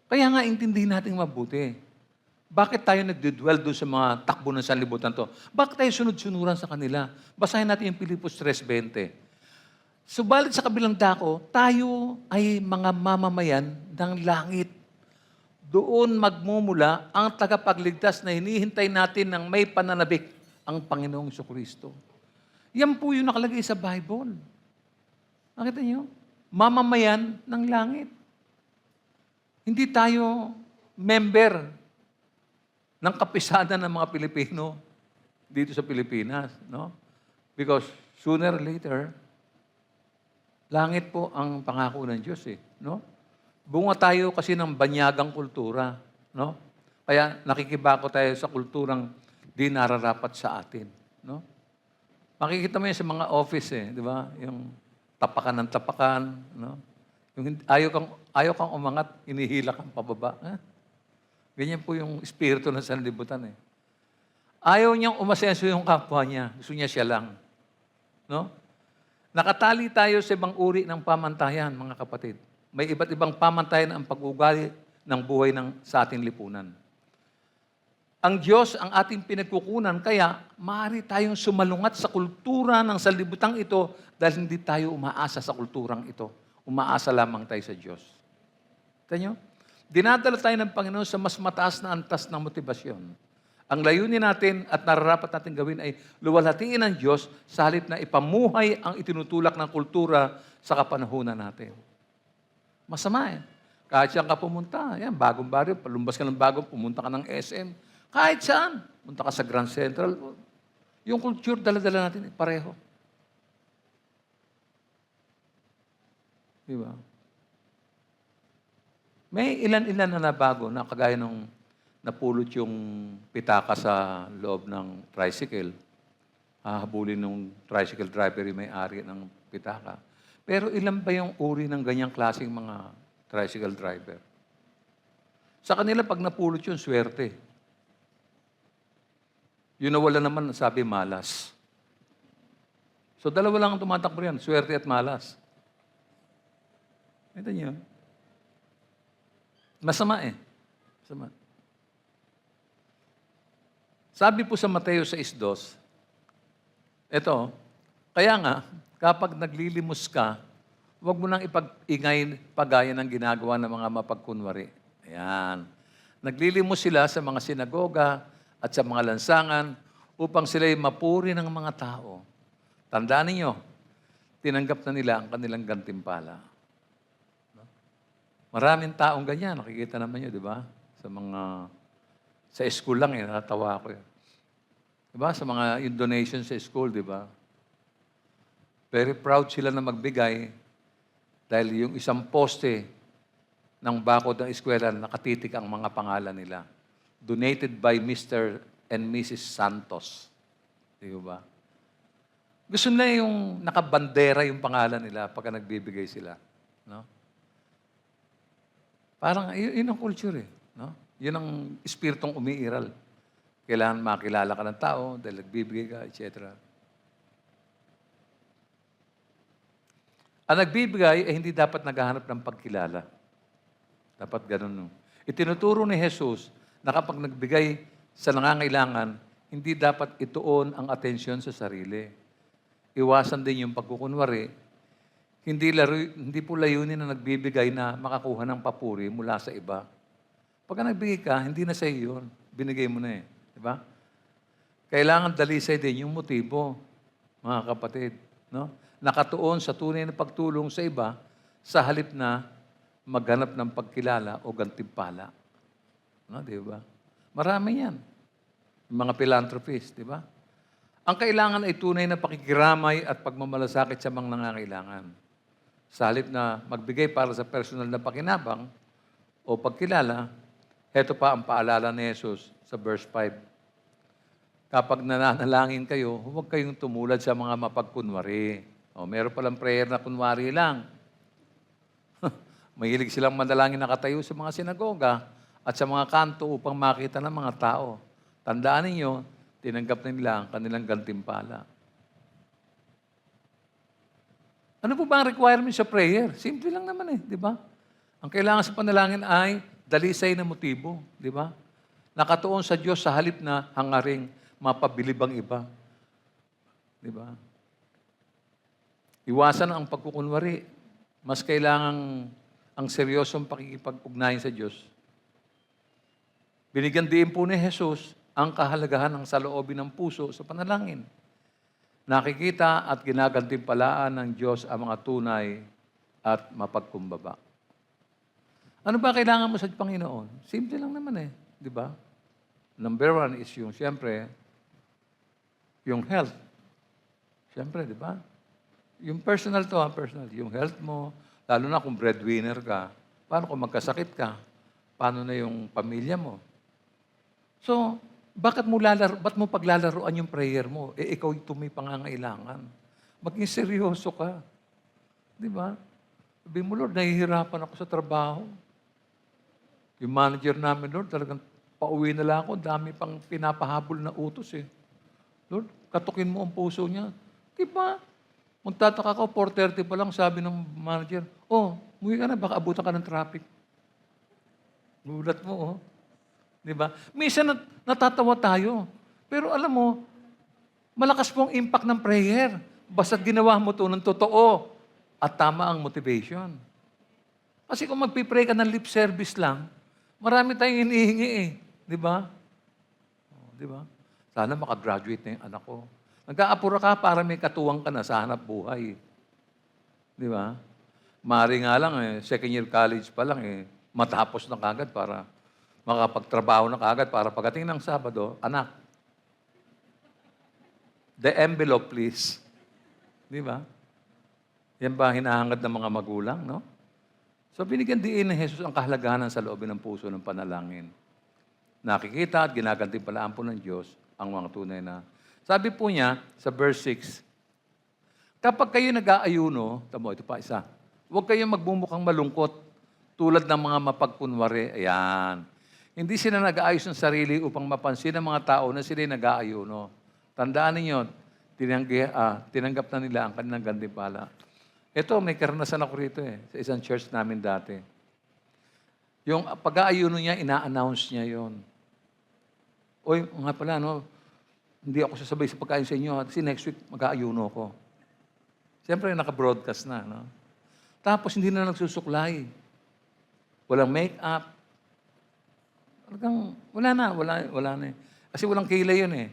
Kaya nga, intindihin natin mabuti. Bakit tayo nagdudwell doon sa mga takbo ng sanlibutan to? Bakit tayo sunod-sunuran sa kanila? Basahin natin yung Pilipos 3:20. Subalit sa kabilang dako, tayo ay mga mamamayan ng langit. Doon magmumula ang tagapagligtas na hinihintay natin ng may pananabik, ang Panginoong Jesucristo. Yan po yung nakalagay sa Bible. Nakita niyo? Mamamayan ng langit. Hindi tayo member ng kapisanan ng mga Pilipino dito sa Pilipinas. No? Because sooner or later, langit po ang pangako ng Diyos. No? Bunga tayo kasi ng banyagang kultura. No? Kaya nakikibako tayo sa kulturang di nararapat sa atin. No? Makikita mo yan sa mga office, di ba? Yung tapakan ng tapakan. No? Yung ayaw kang umangat, inihila kang pababa. Ganyan po yung espiritu ng sanlibutan. Ayaw niyang umasenso yung kapwa niya. Gusto niya siya lang. No? Nakatali tayo sa ibang uri ng pamantayan, mga kapatid. May iba't ibang pamantayan ang pag-ugali ng buhay sa ating lipunan. Ang Diyos ang ating pinagkukunan, kaya maaari tayong sumalungat sa kultura ng sanlibutan ito dahil hindi tayo umaasa sa kulturang ito. Umaasa lamang tayo sa Diyos. Kita nyo? Dinadala tayo ng Panginoon sa mas mataas na antas ng motibasyon. Ang layunin natin at nararapat natin gawin ay luwalhatiin ang Diyos sa halip na ipamuhay ang itinutulak ng kultura sa kapanahunan natin. Masama eh. Kahit saan ka pumunta, yan, bagong baryo, palumbas ka ng bagong, pumunta ka ng SM. Kahit saan. Punta ka sa Grand Central. Yung culture, dala-dala natin, pareho. Di ba? May ilan-ilan na nabago na kagaya nung napulot yung pitaka sa loob ng tricycle. Hahabulin ng tricycle driver yung may-ari ng pitaka. Pero ilan ba yung uri ng ganyang klaseng mga tricycle driver? Sa kanila, pag napulot yun, swerte. Yun na wala naman, sabi, malas. So, dalawa lang ang tumatakbo yan, swerte at malas. Ito niyo. Masama eh. Masama. Sabi po sa Mateo 6:2, ito, kaya nga, kapag naglilimos ka, huwag mo nang ipag-ingay pagaya ng ginagawa ng mga mapagkunwari. Ayan. Naglilimos sila sa mga sinagoga at sa mga lansangan upang sila'y mapuri ng mga tao. Tandaan ninyo, tinanggap na nila ang kanilang gantimpala. Maraming taong ganyan, nakikita naman nyo, di ba? Sa school lang, natatawa ko yun. Di ba? Sa mga donation sa school, di ba? Very proud sila na magbigay dahil yung isang poste ng bakod ng eskwela nakatitik ang mga pangalan nila. Donated by Mr. and Mrs. Santos. Di ba? Gusto nila yung nakabandera yung pangalan nila pagka nagbibigay sila. No? Parang yun ang culture eh. No? Yun ang espiritong umiiral. Kailangan makilala ka ng tao dahil nagbibigay ka, etc. Ang nagbibigay ay hindi dapat naghahanap ng pagkilala. Dapat ganun. No? Itinuturo ni Jesus na kapag nagbigay sa nangangailangan, hindi dapat ituon ang atensyon sa sarili. Iwasan din yung pagkukunwari. Hindi po layunin na nagbibigay na makakuha ng papuri mula sa iba. Pagka nagbigay ka, hindi na sa iyo yun. Binigay mo na eh. Diba? Kailangan dalisay din yung motibo, mga kapatid. No? Nakatuon sa tunay na pagtulong sa iba sa halip na maghanap ng pagkilala o gantimpala. No, di ba? Marami yan. Mga philanthropists, di ba? Ang kailangan ay tunay na pakikiramay at pagmamalasakit sa mga nangangailangan. Sa halip na magbigay para sa personal na pakinabang o pagkilala, heto pa ang paalala ni Jesus sa verse 5. Kapag nananalangin kayo, huwag kayong tumulad sa mga mapagkunwari. Meron palang prayer na kunwari lang. Mahilig silang manalangin nakatayo sa mga sinagoga at sa mga kanto upang makita ng mga tao. Tandaan ninyo, tinanggap na nila ang kanilang gantimpala. Ano po ba ang requirement sa prayer? Simple lang naman eh, di ba? Ang kailangan sa panalangin ay dalisay na motibo, di ba? Nakatuon sa Diyos sa halip na hangaring mapabilib ang iba. Di ba? Iwasan ang pagkukunwari. Mas kailangan ang seryosong pakikipag-ugnayan sa Diyos. Binigyan din po ni Jesus ang kahalagahan ng saloobin ng puso sa panalangin. Nakikita at ginagantimpalaan ng Diyos ang mga tunay at mapagkumbaba. Ano ba kailangan mo sa Panginoon? Simple lang naman eh, di ba? Number one is yung, siyempre, yung health. Siyempre, di ba? Yung personal to, personal. Yung health mo, lalo na kung breadwinner ka, paano kung magkasakit ka? Paano na yung pamilya mo? So, ba't mo paglalaruan yung prayer mo? Ikaw yung may pangangailangan. Maging seryoso ka. Di ba? Sabi mo, Lord, nahihirapan ako sa trabaho. Yung manager namin, Lord, talagang pauwi na lang ako. Dami pang pinapahabol na utos eh. Lord, katukin mo ang puso niya. Di ba? Kung tataka ko, 4:30 pa lang, sabi ng manager, umuwi ka na, baka abutan ka ng traffic. Gulat mo, oh. Di ba? Minsan natatawa tayo. Pero alam mo, malakas po ang impact ng prayer. Basta't ginawa mo ito ng totoo at tama ang motivation. Kasi kung magpipray ka ng lip service lang, marami tayong hinihingi eh. Di ba? Di ba? Sana makagraduate na yung anak ko. Nag-aapura ka para may katuwang ka na sa hanap buhay. Di ba? Maaari nga lang, second year college pa lang, matapos na kagad para makapagtrabaho na kagad para pagdating ng Sabado, anak, the envelope please. Di ba? Yan ba hinahangad ng mga magulang, no? So binigyan din ni Jesus ang kahalagahan sa loob ng puso ng panalangin. Nakikita at ginagantimpalaan po ng Diyos ang mga tunay na. Sabi po niya sa verse 6, kapag kayo nag-aayuno, tamo, ito pa isa, huwag kayong magbumukhang malungkot tulad ng mga mapagkunwari. Ayan. Hindi sila nag-aayos ng sarili upang mapansin ng mga tao na sila nag-aayuno. Tandaan ninyo, tinanggap na nila ang kanilang gantimpala. Ito, may karanasan ako rito sa isang church namin dati. Yung pag-aayuno niya, ina-announce niya yon. Oy, nga pala, no, hindi ako sasabay sa pagkain sa inyo kasi next week mag-aayuno ko. Siyempre, naka-broadcast na. No? Tapos, hindi na nagsusuklay. Walang make-up. Wala na. Kasi walang kilay yun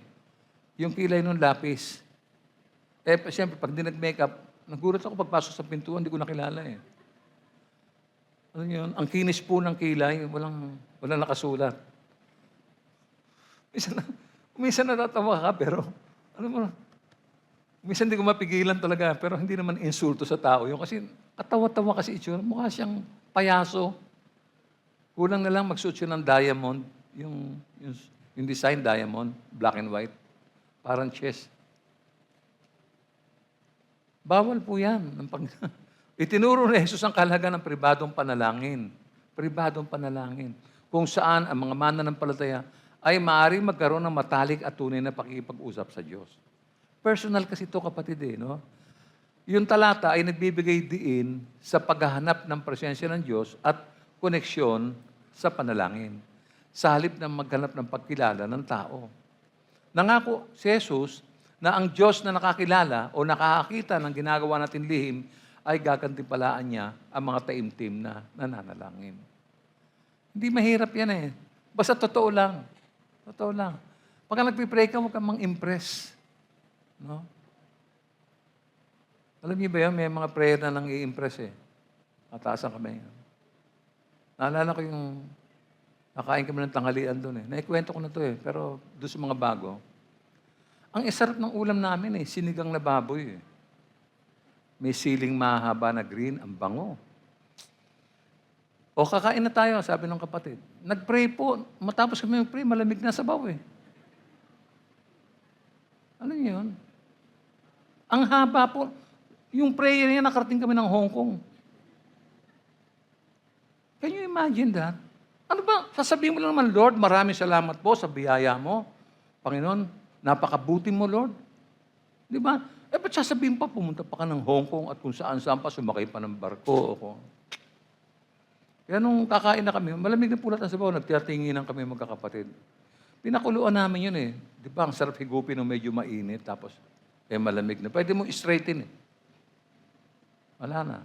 Yung kilay nun, lapis. Siyempre, pag di nag-makeup, nagulat ako pagpasok sa pintuan, hindi ko nakilala Ano yun? Ang kinis po ng kilay, walang nakasulat. Minsan natatawa ka, pero, minsan hindi ko mapigilan talaga, pero hindi naman insulto sa tao yun. Kasi, katawa-tawa kasi itsura, mukha siyang payaso. Kulang na lang magsuot siya ng diamond, yung design diamond, black and white, parang chess. Bawal po yan. Itinuro ni Jesus ang kahalagaan ng pribadong panalangin. Pribadong panalangin. Kung saan ang mga mananampalataya ay maaaring magkaroon ng matalik at tunay na pakikipag-usap sa Diyos. Personal kasi ito, kapatid, no? Yung talata ay nagbibigay diin sa paghahanap ng presensya ng Diyos at koneksyon sa panalangin. Sa halip na maghanap ng pagkilala ng tao. Nangako si Jesus na ang Diyos na nakakilala o nakakakita ng ginagawa natin lihim ay gagantimpalaan niya ang mga taimtim na nananalangin. Hindi mahirap yan Basta totoo lang. Totoo lang. Pagka nagpipray ka, huwag kang mang-impress. No? Alam niyo ba yun? May mga prayer na nang i-impress Mataasan kami. Naalala ko yung nakain kami ng tanghalian doon Naikwento ko na to pero doon sa mga bago. Ang isarap ng ulam namin sinigang na baboy May siling mahaba na green, ang bango. O kakain na tayo, sabi ng kapatid. Nag-pray po. Matapos kami mag-pray, malamig na sabaw Ano yun? Ang haba po. Yung prayer niya, nakarating kami ng Hong Kong. Can you imagine that? Ano ba? Sasabihin mo lang naman, Lord, maraming salamat po sa biyaya mo. Panginoon, napakabuti mo, Lord. Di ba? Ba't sasabihin pa, pumunta pa ka ng Hong Kong at kung saan-saan pa, sumakay pa ng barko. Kaya nung kakain na kami, malamig na pulat ang sabaw, nagtiyatinginan kami magkakapatid. Pinakuluan namin yun Di ba, ang sarap higupin ng medyo mainit, tapos malamig na. Pwede mo straighten Wala na.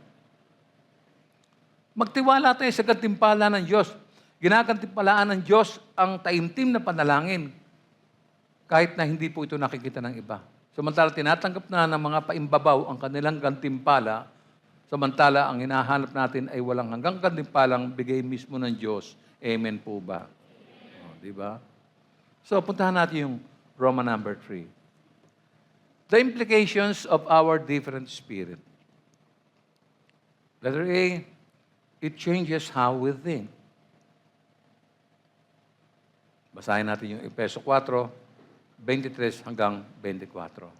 Magtiwala tayo sa gantimpala ng Diyos. Ginagantimpalaan ng Diyos ang taimtim na panalangin kahit na hindi po ito nakikita ng iba. Samantala, tinatanggap na ng mga paimbabaw ang kanilang gantimpala, samantala, ang hinahanap natin ay walang hanggang gantimpalang bigay mismo ng Diyos. Amen po ba? Di ba? So, puntahan natin yung Roman number 3. The implications of our different spirit. Letter A, it changes how we think. Basahin natin yung Efeso 4, 23 hanggang 24.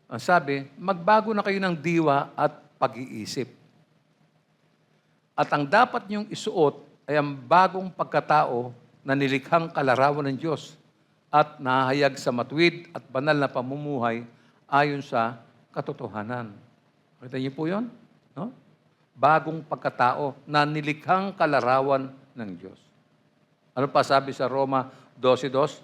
Ang sabi, magbago na kayo ng diwa at pag-iisip. At ang dapat niyong isuot ay ang bagong pagkatao na nilikhang kalarawan ng Diyos at nahayag sa matuwid at banal na pamumuhay ayon sa katotohanan. Kita niyo po yun? No? Bagong pagkatao na nilikhang kalarawan ng Diyos. Ano pa sabi sa Roma 12:2?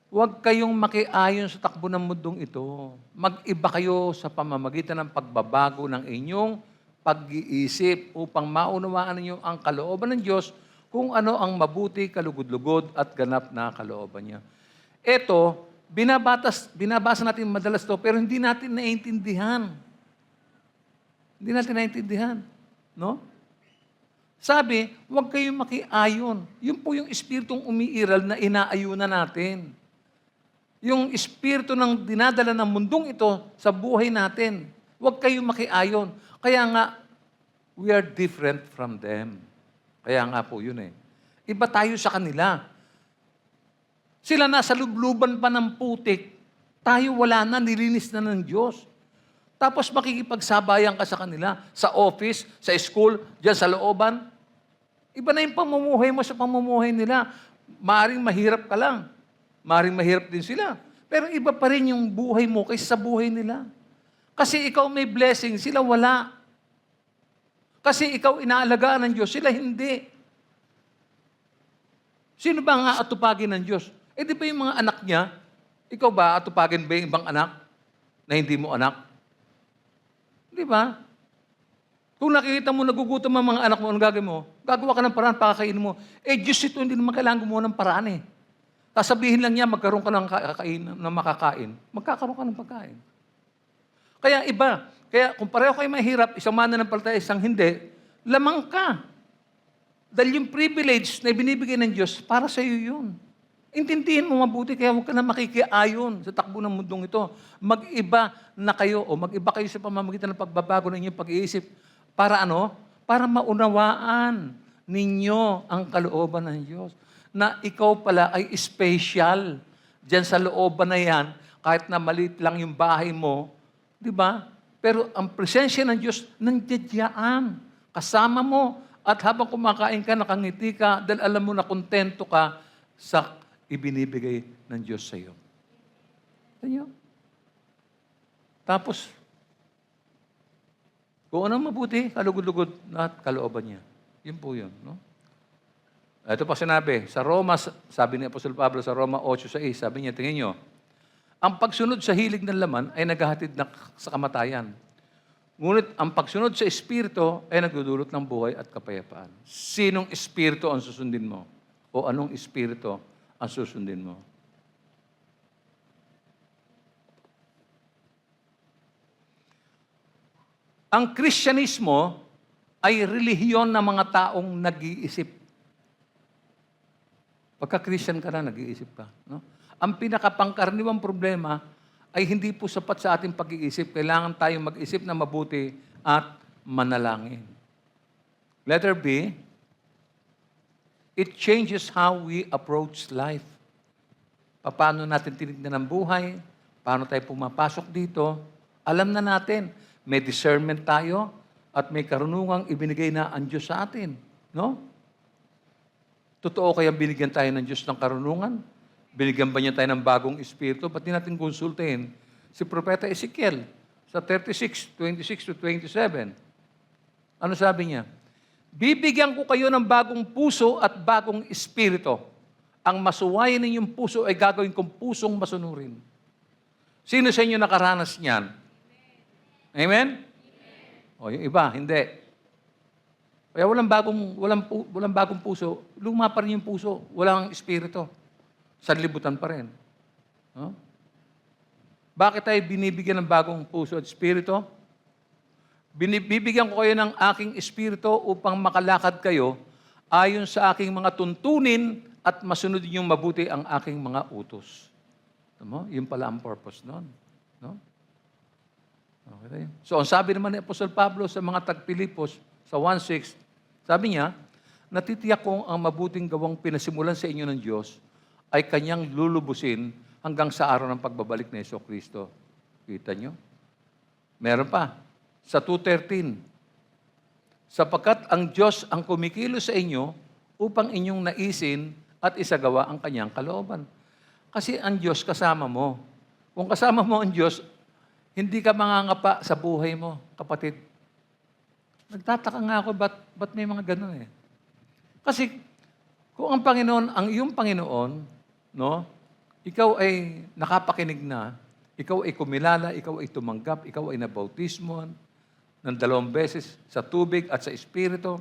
Huwag kayong makiayon sa takbo ng mundong ito. Mag-iba kayo sa pamamagitan ng pagbabago ng inyong pag-iisip upang maunawaan ninyo ang kalooban ng Diyos kung ano ang mabuti, kalugod-lugod at ganap na kalooban niya. Ito, binabasa natin madalas to, pero hindi natin naiintindihan. Hindi natin naiintindihan. No? Sabi, huwag kayong makiayon. Yun po yung espiritong umiiral na inaayunan natin. Yung espiritu ng dinadala ng mundong ito sa buhay natin. Huwag kayong makiayon. Kaya nga, we are different from them. Kaya nga po yun eh. Iba tayo sa kanila. Sila nasa lubluban pa ng putik. Tayo wala na, nilinis na ng Diyos. Tapos makikipagsabayan ka sa kanila, sa office, sa school, dyan sa looban. Iba na yung pamumuhay mo sa pamumuhay nila. Maaring mahirap ka lang. Maaring mahirap din sila. Pero iba pa rin yung buhay mo kaysa sa buhay nila. Kasi ikaw may blessing, sila wala. Kasi ikaw inaalagaan ng Diyos, sila hindi. Sino ba nga atupagin ng Diyos? Eh di ba yung mga anak niya, ikaw ba atupagin ba yung ibang anak na hindi mo anak? Di ba? Kung nakikita mo nagugutom ang mga anak mo, ano gagawin mo? Gagawa ka ng paraan, pakakainin mo. Eh, Diyos ito, hindi naman kailangan gumawa ng paraan eh. Sasabihin lang niya, magkaroon ka ng makakain. Magkakaroon ka ng pagkain. Kaya iba. Kaya kung pareho kayo mahirap, isang mananampalataya, isang hindi, lamang ka. Dahil yung privilege na binibigay ng Diyos, para sa iyo yun. Intindihin mo mabuti, kaya huwag ka na makikiayon sa takbo ng mundong ito. Mag-iba na kayo, o mag-iba kayo sa pamamagitan ng pagbabago ng inyong pag-iisip. Para ano? Para maunawaan ninyo ang kalooban ng Diyos. Na ikaw pala ay special. Diyan sa looban na yan, kahit na maliit lang yung bahay mo, di ba? Pero ang presensya ng Diyos nandiyan. Kasama mo. At habang kumakain ka, nakangiti ka, dahil alam mo na kontento ka sa ibinibigay ng Diyos sa iyo. Ganyan. Tapos, kung anong mabuti, kalugod-lugod na kalooban niya. Yun po yun. No? Ito pa sinabi, sa Roma, sabi ni Apostol Pablo sa Roma 8:6, sabi niya, tingin nyo, ang pagsunod sa hilig ng laman ay naghahatid sa kamatayan. Ngunit ang pagsunod sa Espiritu ay nagdudulot ng buhay at kapayapaan. Sinong Espiritu ang susundin mo? O anong Espiritu ang susundin mo? Ang Kristyanismo ay relihiyon ng mga taong nag-iisip. Pagka-Christian ka na, nag-iisip ka. No? Ang pinakapangkaraniwang problema ay hindi po sapat sa ating pag-iisip. Kailangan tayong mag-isip na mabuti at manalangin. Letter B, it changes how we approach life. Paano natin tinignan ang buhay? Paano tayo pumapasok dito? Alam na natin, may discernment tayo at may karunungang ibinigay na ang Diyos sa atin. No? Totoo kaya binigyan tayo ng Diyos ng karunungan? Binigyan ba niya tayo ng bagong espiritu? Ba't di natin konsultahin si Propeta Ezekiel sa 36:26-27? Ano sabi niya? Bibigyan ko kayo ng bagong puso at bagong espiritu. Ang masuwayin ninyong puso ay gagawin kong pusong masunurin. Sino sa inyo nakaranas niyan? Amen? O, yung iba, hindi. Kaya walang bagong puso, luma pa rin yung puso, walang espiritu. Sanlibutan pa rin. No? Bakit tayo binibigyan ng bagong puso at espiritu? Bibigyan ko kayo ng aking espiritu upang makalakad kayo ayon sa aking mga tuntunin at masunod ninyong mabuti ang aking mga utos. Tama? Yun pala ang purpose nun. No? Okay. So, ang sabi naman ni Apostol Pablo sa mga tag-Pilipos, sa 1:6, sabi niya, natitiyak kong ang mabuting gawang pinasimulan sa inyo ng Diyos ay kanyang lulubusin hanggang sa araw ng pagbabalik ni Jesucristo. Kita nyo? Meron pa. Sa 2:13, sapagkat ang Diyos ang kumikilos sa inyo upang inyong naisin at isagawa ang kanyang kalooban. Kasi ang Diyos kasama mo. Kung kasama mo ang Diyos, hindi ka mangangapa sa buhay mo, kapatid. Nagtataka nga ako, ba't may mga ganun eh? Kasi, kung ang Panginoon, ang iyong Panginoon, no, ikaw ay nakapakinig na, ikaw ay kumilala, ikaw ay tumanggap, ikaw ay nabautismohan ng 2 beses sa tubig at sa Espiritu.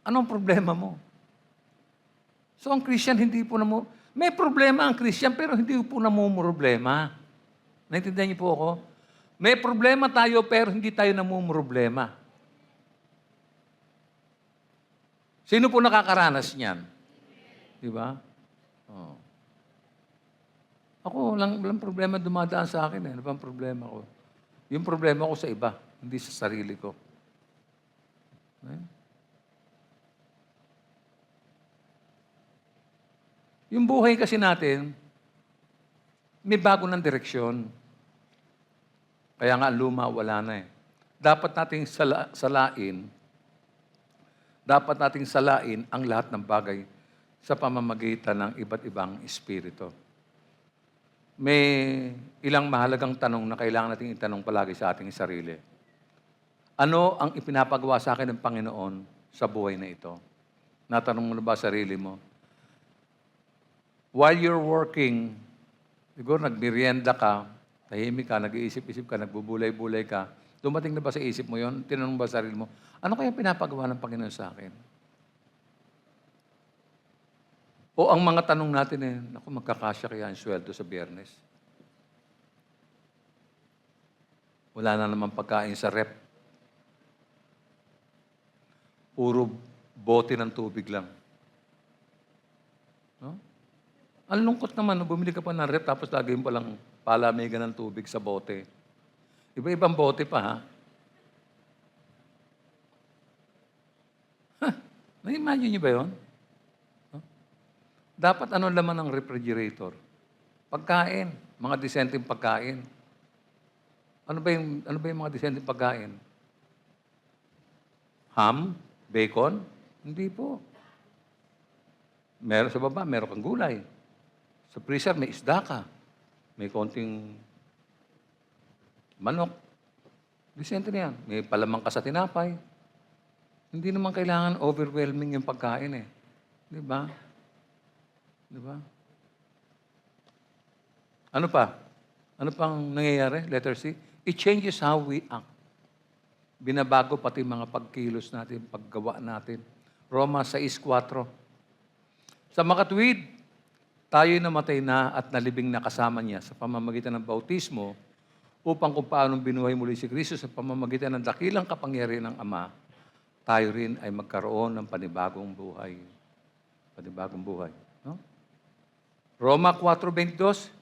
Anong problema mo? So ang Christian hindi po may problema ang Christian pero hindi po namumroblema. Naintindihan niyo po ako? May problema tayo pero hindi tayo namumroblema. Sino po nakakaranas niyan? Di ba? Oh. Ako, walang problema dumadaan sa akin. Ano bang problema ko? Yung problema ko sa iba, hindi sa sarili ko. Eh? Yung buhay kasi natin, may bago ng direksyon. Kaya nga luma, wala na eh. Dapat nating salain ang lahat ng bagay sa pamamagitan ng iba't ibang espiritu. May ilang mahalagang tanong na kailangan nating itanong palagi sa ating sarili. Ano ang ipinapagawa sa akin ng Panginoon sa buhay na ito? Natanong mo na ba sarili mo? While you're working, siguro nagmerienda ka, tahimik ka, nag-iisip-isip ka, nagbubulay-bulay ka, dumating na ba sa isip mo yon? Tinanong ba sa sarili mo, ano kaya pinapagawa ng Panginoon sa akin? O ang mga tanong natin naku, magkakasya kaya ang sweldo sa Biyernes? Wala na naman pagkain sa rep. Puro bote ng tubig lang. No? Ang lungkot naman, bumili ka pa ng rep tapos lagi mo palang palamigan ng tubig sa bote. Iba-ibang bote pa, ha? Na-imagine niyo ba yun? Huh? Dapat ano laman ng refrigerator? Pagkain. Mga disenteng pagkain. Ano ba yung mga disenteng pagkain? Ham? Bacon? Hindi po. Meron sa baba, meron kang gulay. Sa freezer, may isda ka. May konting manok. Disente na yan. May palamang ka sa tinapay. Hindi naman kailangan overwhelming yung pagkain eh. Di ba? Di ba? Ano pa? Ano pang nangyayari? Letter C. It changes how we act. Binabago pati mga pagkilos natin, paggawa natin. Roma 6:4. Sa makatuwid, tayo'y namatay na at nalibing na kasama niya sa pamamagitan ng bautismo upang kung paanong binuhay muli si Kristo sa pamamagitan ng dakilang kapangyarihan ng Ama, tayo rin ay magkaroon ng panibagong buhay. Panibagong buhay. No? Roma 4:22,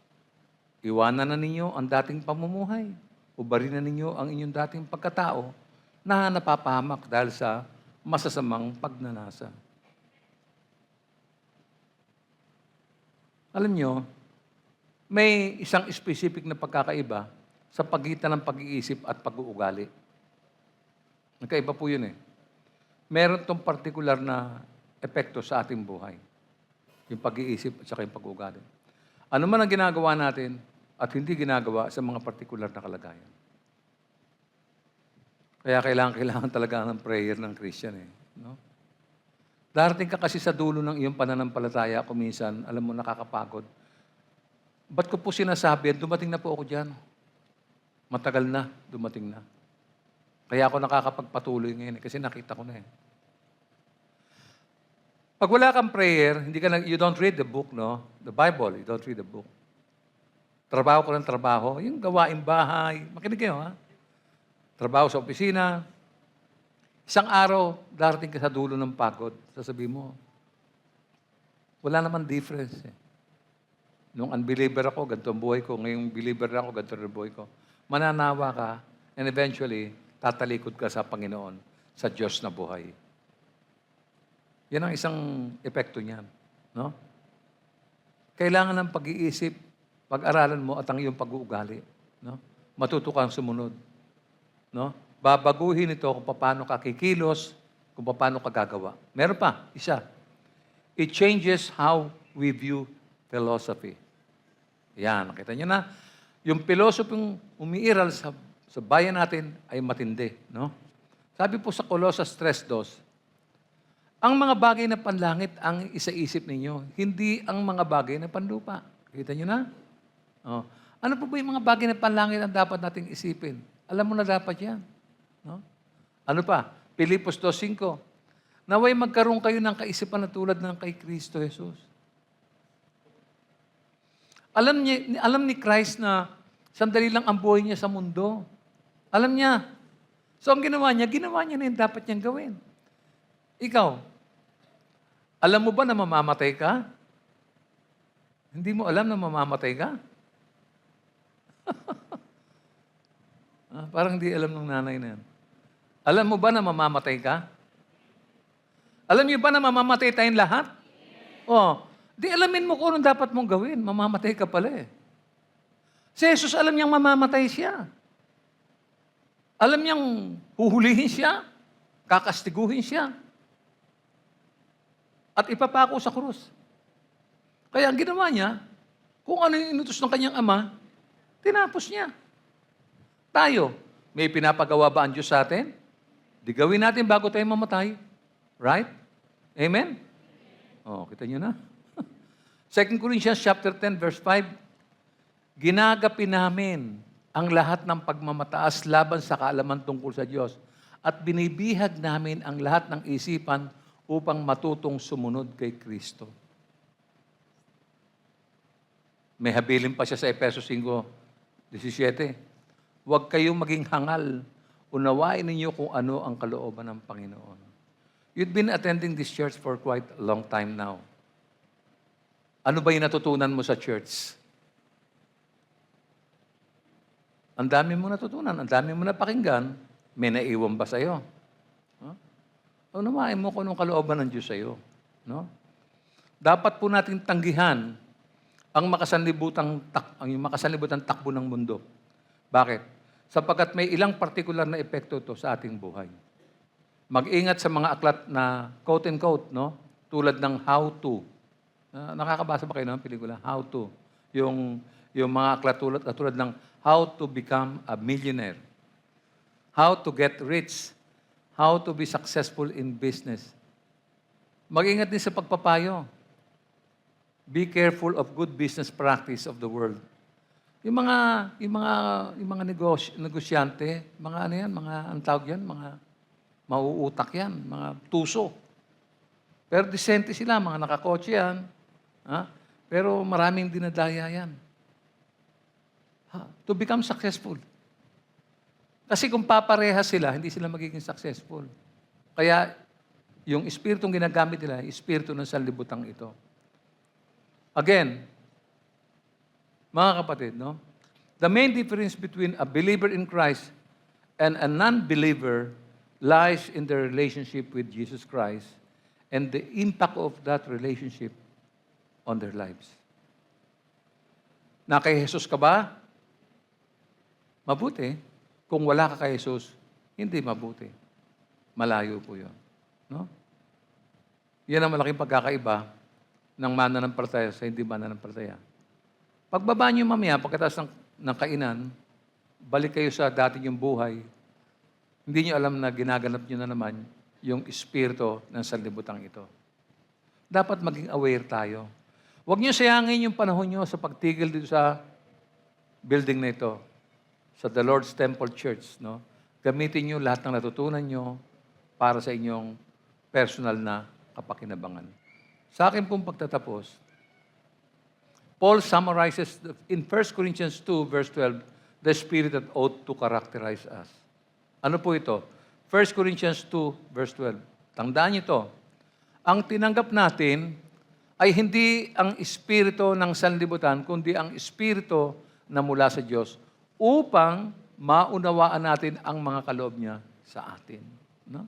iwanan na ninyo ang dating pamumuhay. Ubarin na ninyo ang inyong dating pagkatao na napapahamak dahil sa masasamang pagnanasa. Alam nyo, may isang specific na pagkakaiba sa pagitan ng pag-iisip at pag-uugali. Nagkaiba po yun eh. Meron itong particular na epekto sa ating buhay. Yung pag-iisip at saka yung pag-uugali. Ano man ang ginagawa natin at hindi ginagawa sa mga particular na kalagayan. Kaya kailangan talaga ng prayer ng Christian eh. No? Darating ka kasi sa dulo ng iyong pananampalataya, kung minsan, alam mo, nakakapagod. Ba't ko po sinasabi, dumating na po ako dyan. Matagal na, dumating na. Kaya ako nakakapagpatuloy ngayon kasi nakita ko na eh. Pag wala kang prayer, you don't read the book, no? The Bible, you don't read the book. Trabaho ko ng trabaho, yung gawaing bahay, makinig kayo, ha? Trabaho sa opisina. Isang araw, darating ka sa dulo ng pagod. Sasabihin mo, wala naman difference eh. Nung unbeliever ako, ganito ang buhay ko. Ngayong believer ako, ganito ang buhay ko. Mananawa ka, and eventually, tatalikod ka sa Panginoon, sa Diyos na buhay. Yan ang isang epekto niyan. No? Kailangan ng pag-iisip, pag-aralan mo at ang iyong pag-uugali. No? Matuto kang sumunod. No? Babaguhin ito kung paano ka kikilos, kung paano ka gagawa. Meron pa, isa. It changes how we view philosophy. Yan, nakita niyo na. Yung pilosopong umiiral sa bayan natin ay matindi. No? Sabi po sa Colossus 3:2, ang mga bagay na panlangit ang isaisip ninyo, hindi ang mga bagay na panlupa. Kita niyo na? Oh. Ano po ba yung mga bagay na panlangit ang dapat nating isipin? Alam mo na dapat yan. No? Ano pa? Pilipos 2:5. Naway magkaroon kayo ng kaisipan na tulad ng kay Kristo Jesus. Alam ni Christ na sandali lang ang buhay niya sa mundo. Alam niya. So ang ginawa niya na yung dapat niyang gawin. Ikaw, alam mo ba na mamamatay ka? Hindi mo alam na mamamatay ka? Parang hindi alam ng nanay na yan. Alam mo ba na mamamatay ka? Alam niyo ba na mamamatay tayong lahat? Di alamin mo kung anong dapat mong gawin. Mamamatay ka pala eh. Si Jesus alam niyang mamamatay siya. Alam niyang huhulihin siya, kakastiguhin siya, at ipapako sa krus. Kaya ang ginawa niya, kung ano yung inutos ng kanyang ama, tinapos niya. Tayo, may pinapagawa ba ang Diyos sa atin? Di gawin natin bago tayo mamatay. Right? Amen? Kita niyo na. 2 Corinthians chapter 10, verse 5, ginagapi namin ang lahat ng pagmamataas laban sa kaalaman tungkol sa Diyos at binibihag namin ang lahat ng isipan upang matutong sumunod kay Kristo. May habilin pa siya sa Efesos 5:17. Huwag kayong maging hangal. Unawain ninyo kung ano ang kalooban ng Panginoon. You've been attending this church for quite a long time now. Ano ba yung natutunan mo sa church? Ang dami mo natutunan, ang dami mo napakinggan, may naiwan ba sa'yo? Unawain mo kung anong kalooban ng Diyos sa'yo. No? Dapat po natin tanggihan ang makasanlibutang takbo ng mundo. Bakit? Sapagkat may ilang partikular na epekto ito sa ating buhay. Mag-ingat sa mga aklat na quote-and-quote, no? Tulad ng how to. Nakakabasa ba kayo ng pelikula? How to. Yung mga aklat tulad ng how to become a millionaire. How to get rich. How to be successful in business. Mag-ingat din sa pagpapayo. Be careful of good business practice of the world. Yung mga negosyante, mga ano yan, ang tawag yan, mga mauutak yan, mga tuso. Pero disente sila, mga nakakotse yan. Pero maraming dinadaya yan. To become successful. Kasi kung papareha sila, hindi sila magiging successful. Kaya, yung espiritong ginagamit nila, espiritu ng sanlibutan ito. Again, mga kapatid, no? The main difference between a believer in Christ and a non-believer lies in their relationship with Jesus Christ and the impact of that relationship on their lives. Na kay Jesus ka ba? Mabuti. Kung wala ka kay Jesus, hindi mabuti. Malayo po yun. No? Yan ang malaking pagkakaiba ng mananampalataya sa hindi mananampalataya. Pagbaba niyo mamaya, pagkatapos ng kainan, balik kayo sa dati niyong buhay, hindi niyo alam na ginaganap niyo na naman yung espiritu ng sanlibutan ito. Dapat maging aware tayo. Huwag niyo sayangin yung panahon niyo sa pagtigil dito sa building na ito, sa The Lord's Temple Church. No? Gamitin niyo lahat ng natutunan niyo para sa inyong personal na kapakinabangan. Sa akin pong pagtatapos, Paul summarizes in 1 Corinthians 2, verse 12, the spirit that ought to characterize us. Ano po ito? 1 Corinthians 2, verse 12. Tandaan niyo ito. Ang tinanggap natin ay hindi ang espiritu ng sanlibutan, kundi ang espiritu na mula sa Diyos upang maunawaan natin ang mga kaloob niya sa atin. No?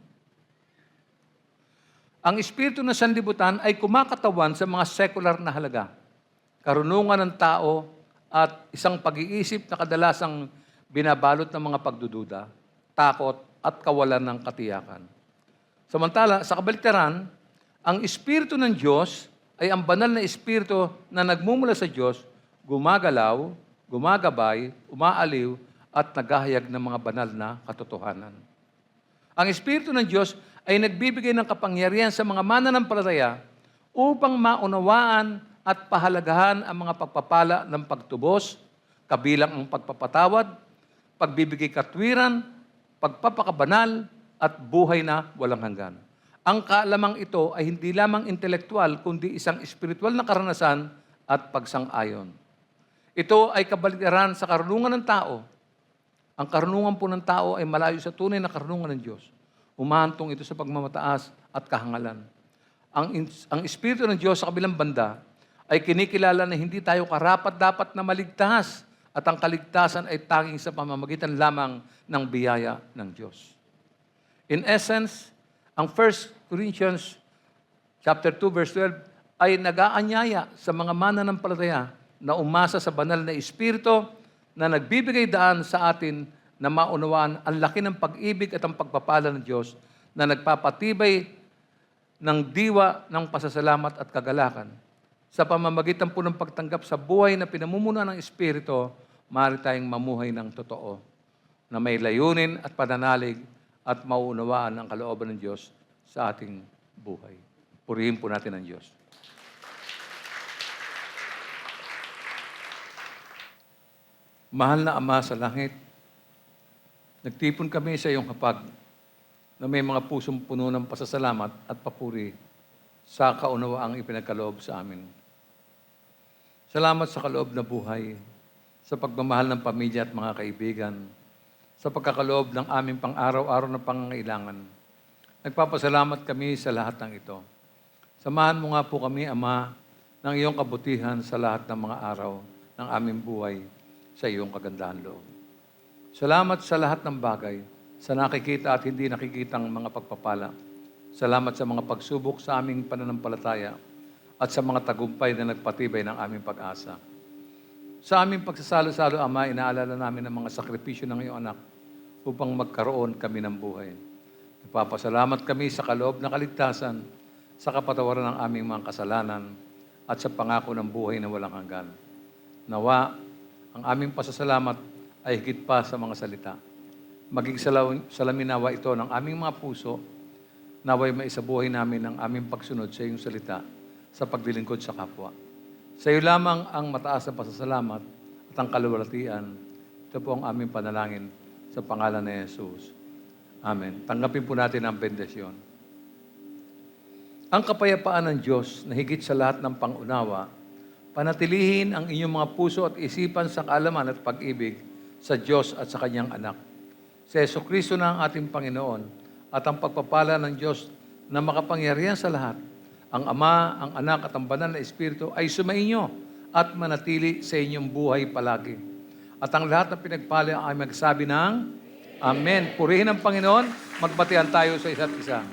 Ang espiritu ng sanlibutan ay kumakatawan sa mga secular na halaga. Karunungan ng tao at isang pag-iisip na kadalasang binabalot ng mga pagdududa, takot at kawalan ng katiyakan. Samantala, sa kabaliktaran, ang espiritu ng Diyos ay ang banal na espiritu na nagmumula sa Diyos, gumagalaw, gumagabay, umaaliw, at naghahayag ng mga banal na katotohanan. Ang espiritu ng Diyos ay nagbibigay ng kapangyarihan sa mga mananampalataya upang maunawaan at pahalagahan ang mga pagpapala ng pagtubos, kabilang ang pagpapatawad, pagbibigay katwiran, pagpapakabanal, at buhay na walang hanggan. Ang kaalamang ito ay hindi lamang intelektual, kundi isang espiritual na karanasan at pagsang-ayon. Ito ay kabaligtaran sa karunungan ng tao. Ang karunungan po ng tao ay malayo sa tunay na karunungan ng Diyos. Humahantong ito sa pagmamataas at kahangalan. Ang Espiritu ng Diyos sa kabilang banda ay kinikilala na hindi tayo karapat-dapat na maligtas at ang kaligtasan ay tanging sa pamamagitan lamang ng biyaya ng Diyos. In essence, ang 1 Corinthians chapter 2 verse 12 ay nag-aanyaya sa mga mananampalataya na umasa sa banal na Espiritu na nagbibigay daan sa atin na maunawaan ang laki ng pag-ibig at ang pagpapala ng Diyos na nagpapatibay ng diwa ng pasasalamat at kagalakan. Sa pamamagitan po ng pagtanggap sa buhay na pinamumunuan ng Espiritu, maaari tayong mamuhay ng totoo na may layunin at pananalig at mauunawaan ang kalooban ng Diyos sa ating buhay. Purihin po natin ang Diyos. Mahal na Ama sa langit, nagtipon kami sa iyong hapag na may mga pusong puno ng pasasalamat at papuri sa kaunawaang ipinagkaloob sa amin. Salamat sa kaloob na buhay, sa pagmamahal ng pamilya at mga kaibigan, sa pagkakaloob ng aming pang-araw-araw na pangangailangan. Nagpapasalamat kami sa lahat ng ito. Samahan mo nga po kami, Ama, ng iyong kabutihan sa lahat ng mga araw ng aming buhay sa iyong kagandahan loob. Salamat sa lahat ng bagay, sa nakikita at hindi nakikitang mga pagpapala. Salamat sa mga pagsubok sa aming pananampalataya at sa mga tagumpay na nagpatibay ng aming pag-asa. Sa aming pagsasalo-salo, Ama, inaalala namin ang mga sakripisyo ng iyong anak upang magkaroon kami ng buhay. Nagpapasalamat kami sa kaloob na kaligtasan, sa kapatawaran ng aming mga kasalanan at sa pangako ng buhay na walang hanggan. Nawa, ang aming pasasalamat ay higit pa sa mga salita. Maging salaminawa ito ng aming mga puso, naway maisabuhay namin ang aming pagsunod sa iyong salita sa paglilingkod sa kapwa. Sa iyo lamang ang mataas na pasasalamat at ang kaluwalhatian. Ito po ang aming panalangin sa pangalan ni Jesus. Amen. Tanggapin po natin ang bendisyon. Ang kapayapaan ng Diyos na higit sa lahat ng pangunawa, panatilihin ang inyong mga puso at isipan sa kaalaman at pag-ibig sa Diyos at sa Kanyang anak. Si Jesucristo na ang ating Panginoon at ang pagpapala ng Diyos na makapangyarihan sa lahat, ang Ama, ang Anak at ang Banal na Espiritu ay sumainyo at manatili sa inyong buhay palagi. At ang lahat ng pinagpala ay magsabi ng Amen. Purihin ang Panginoon, magbatian tayo sa isa't isa.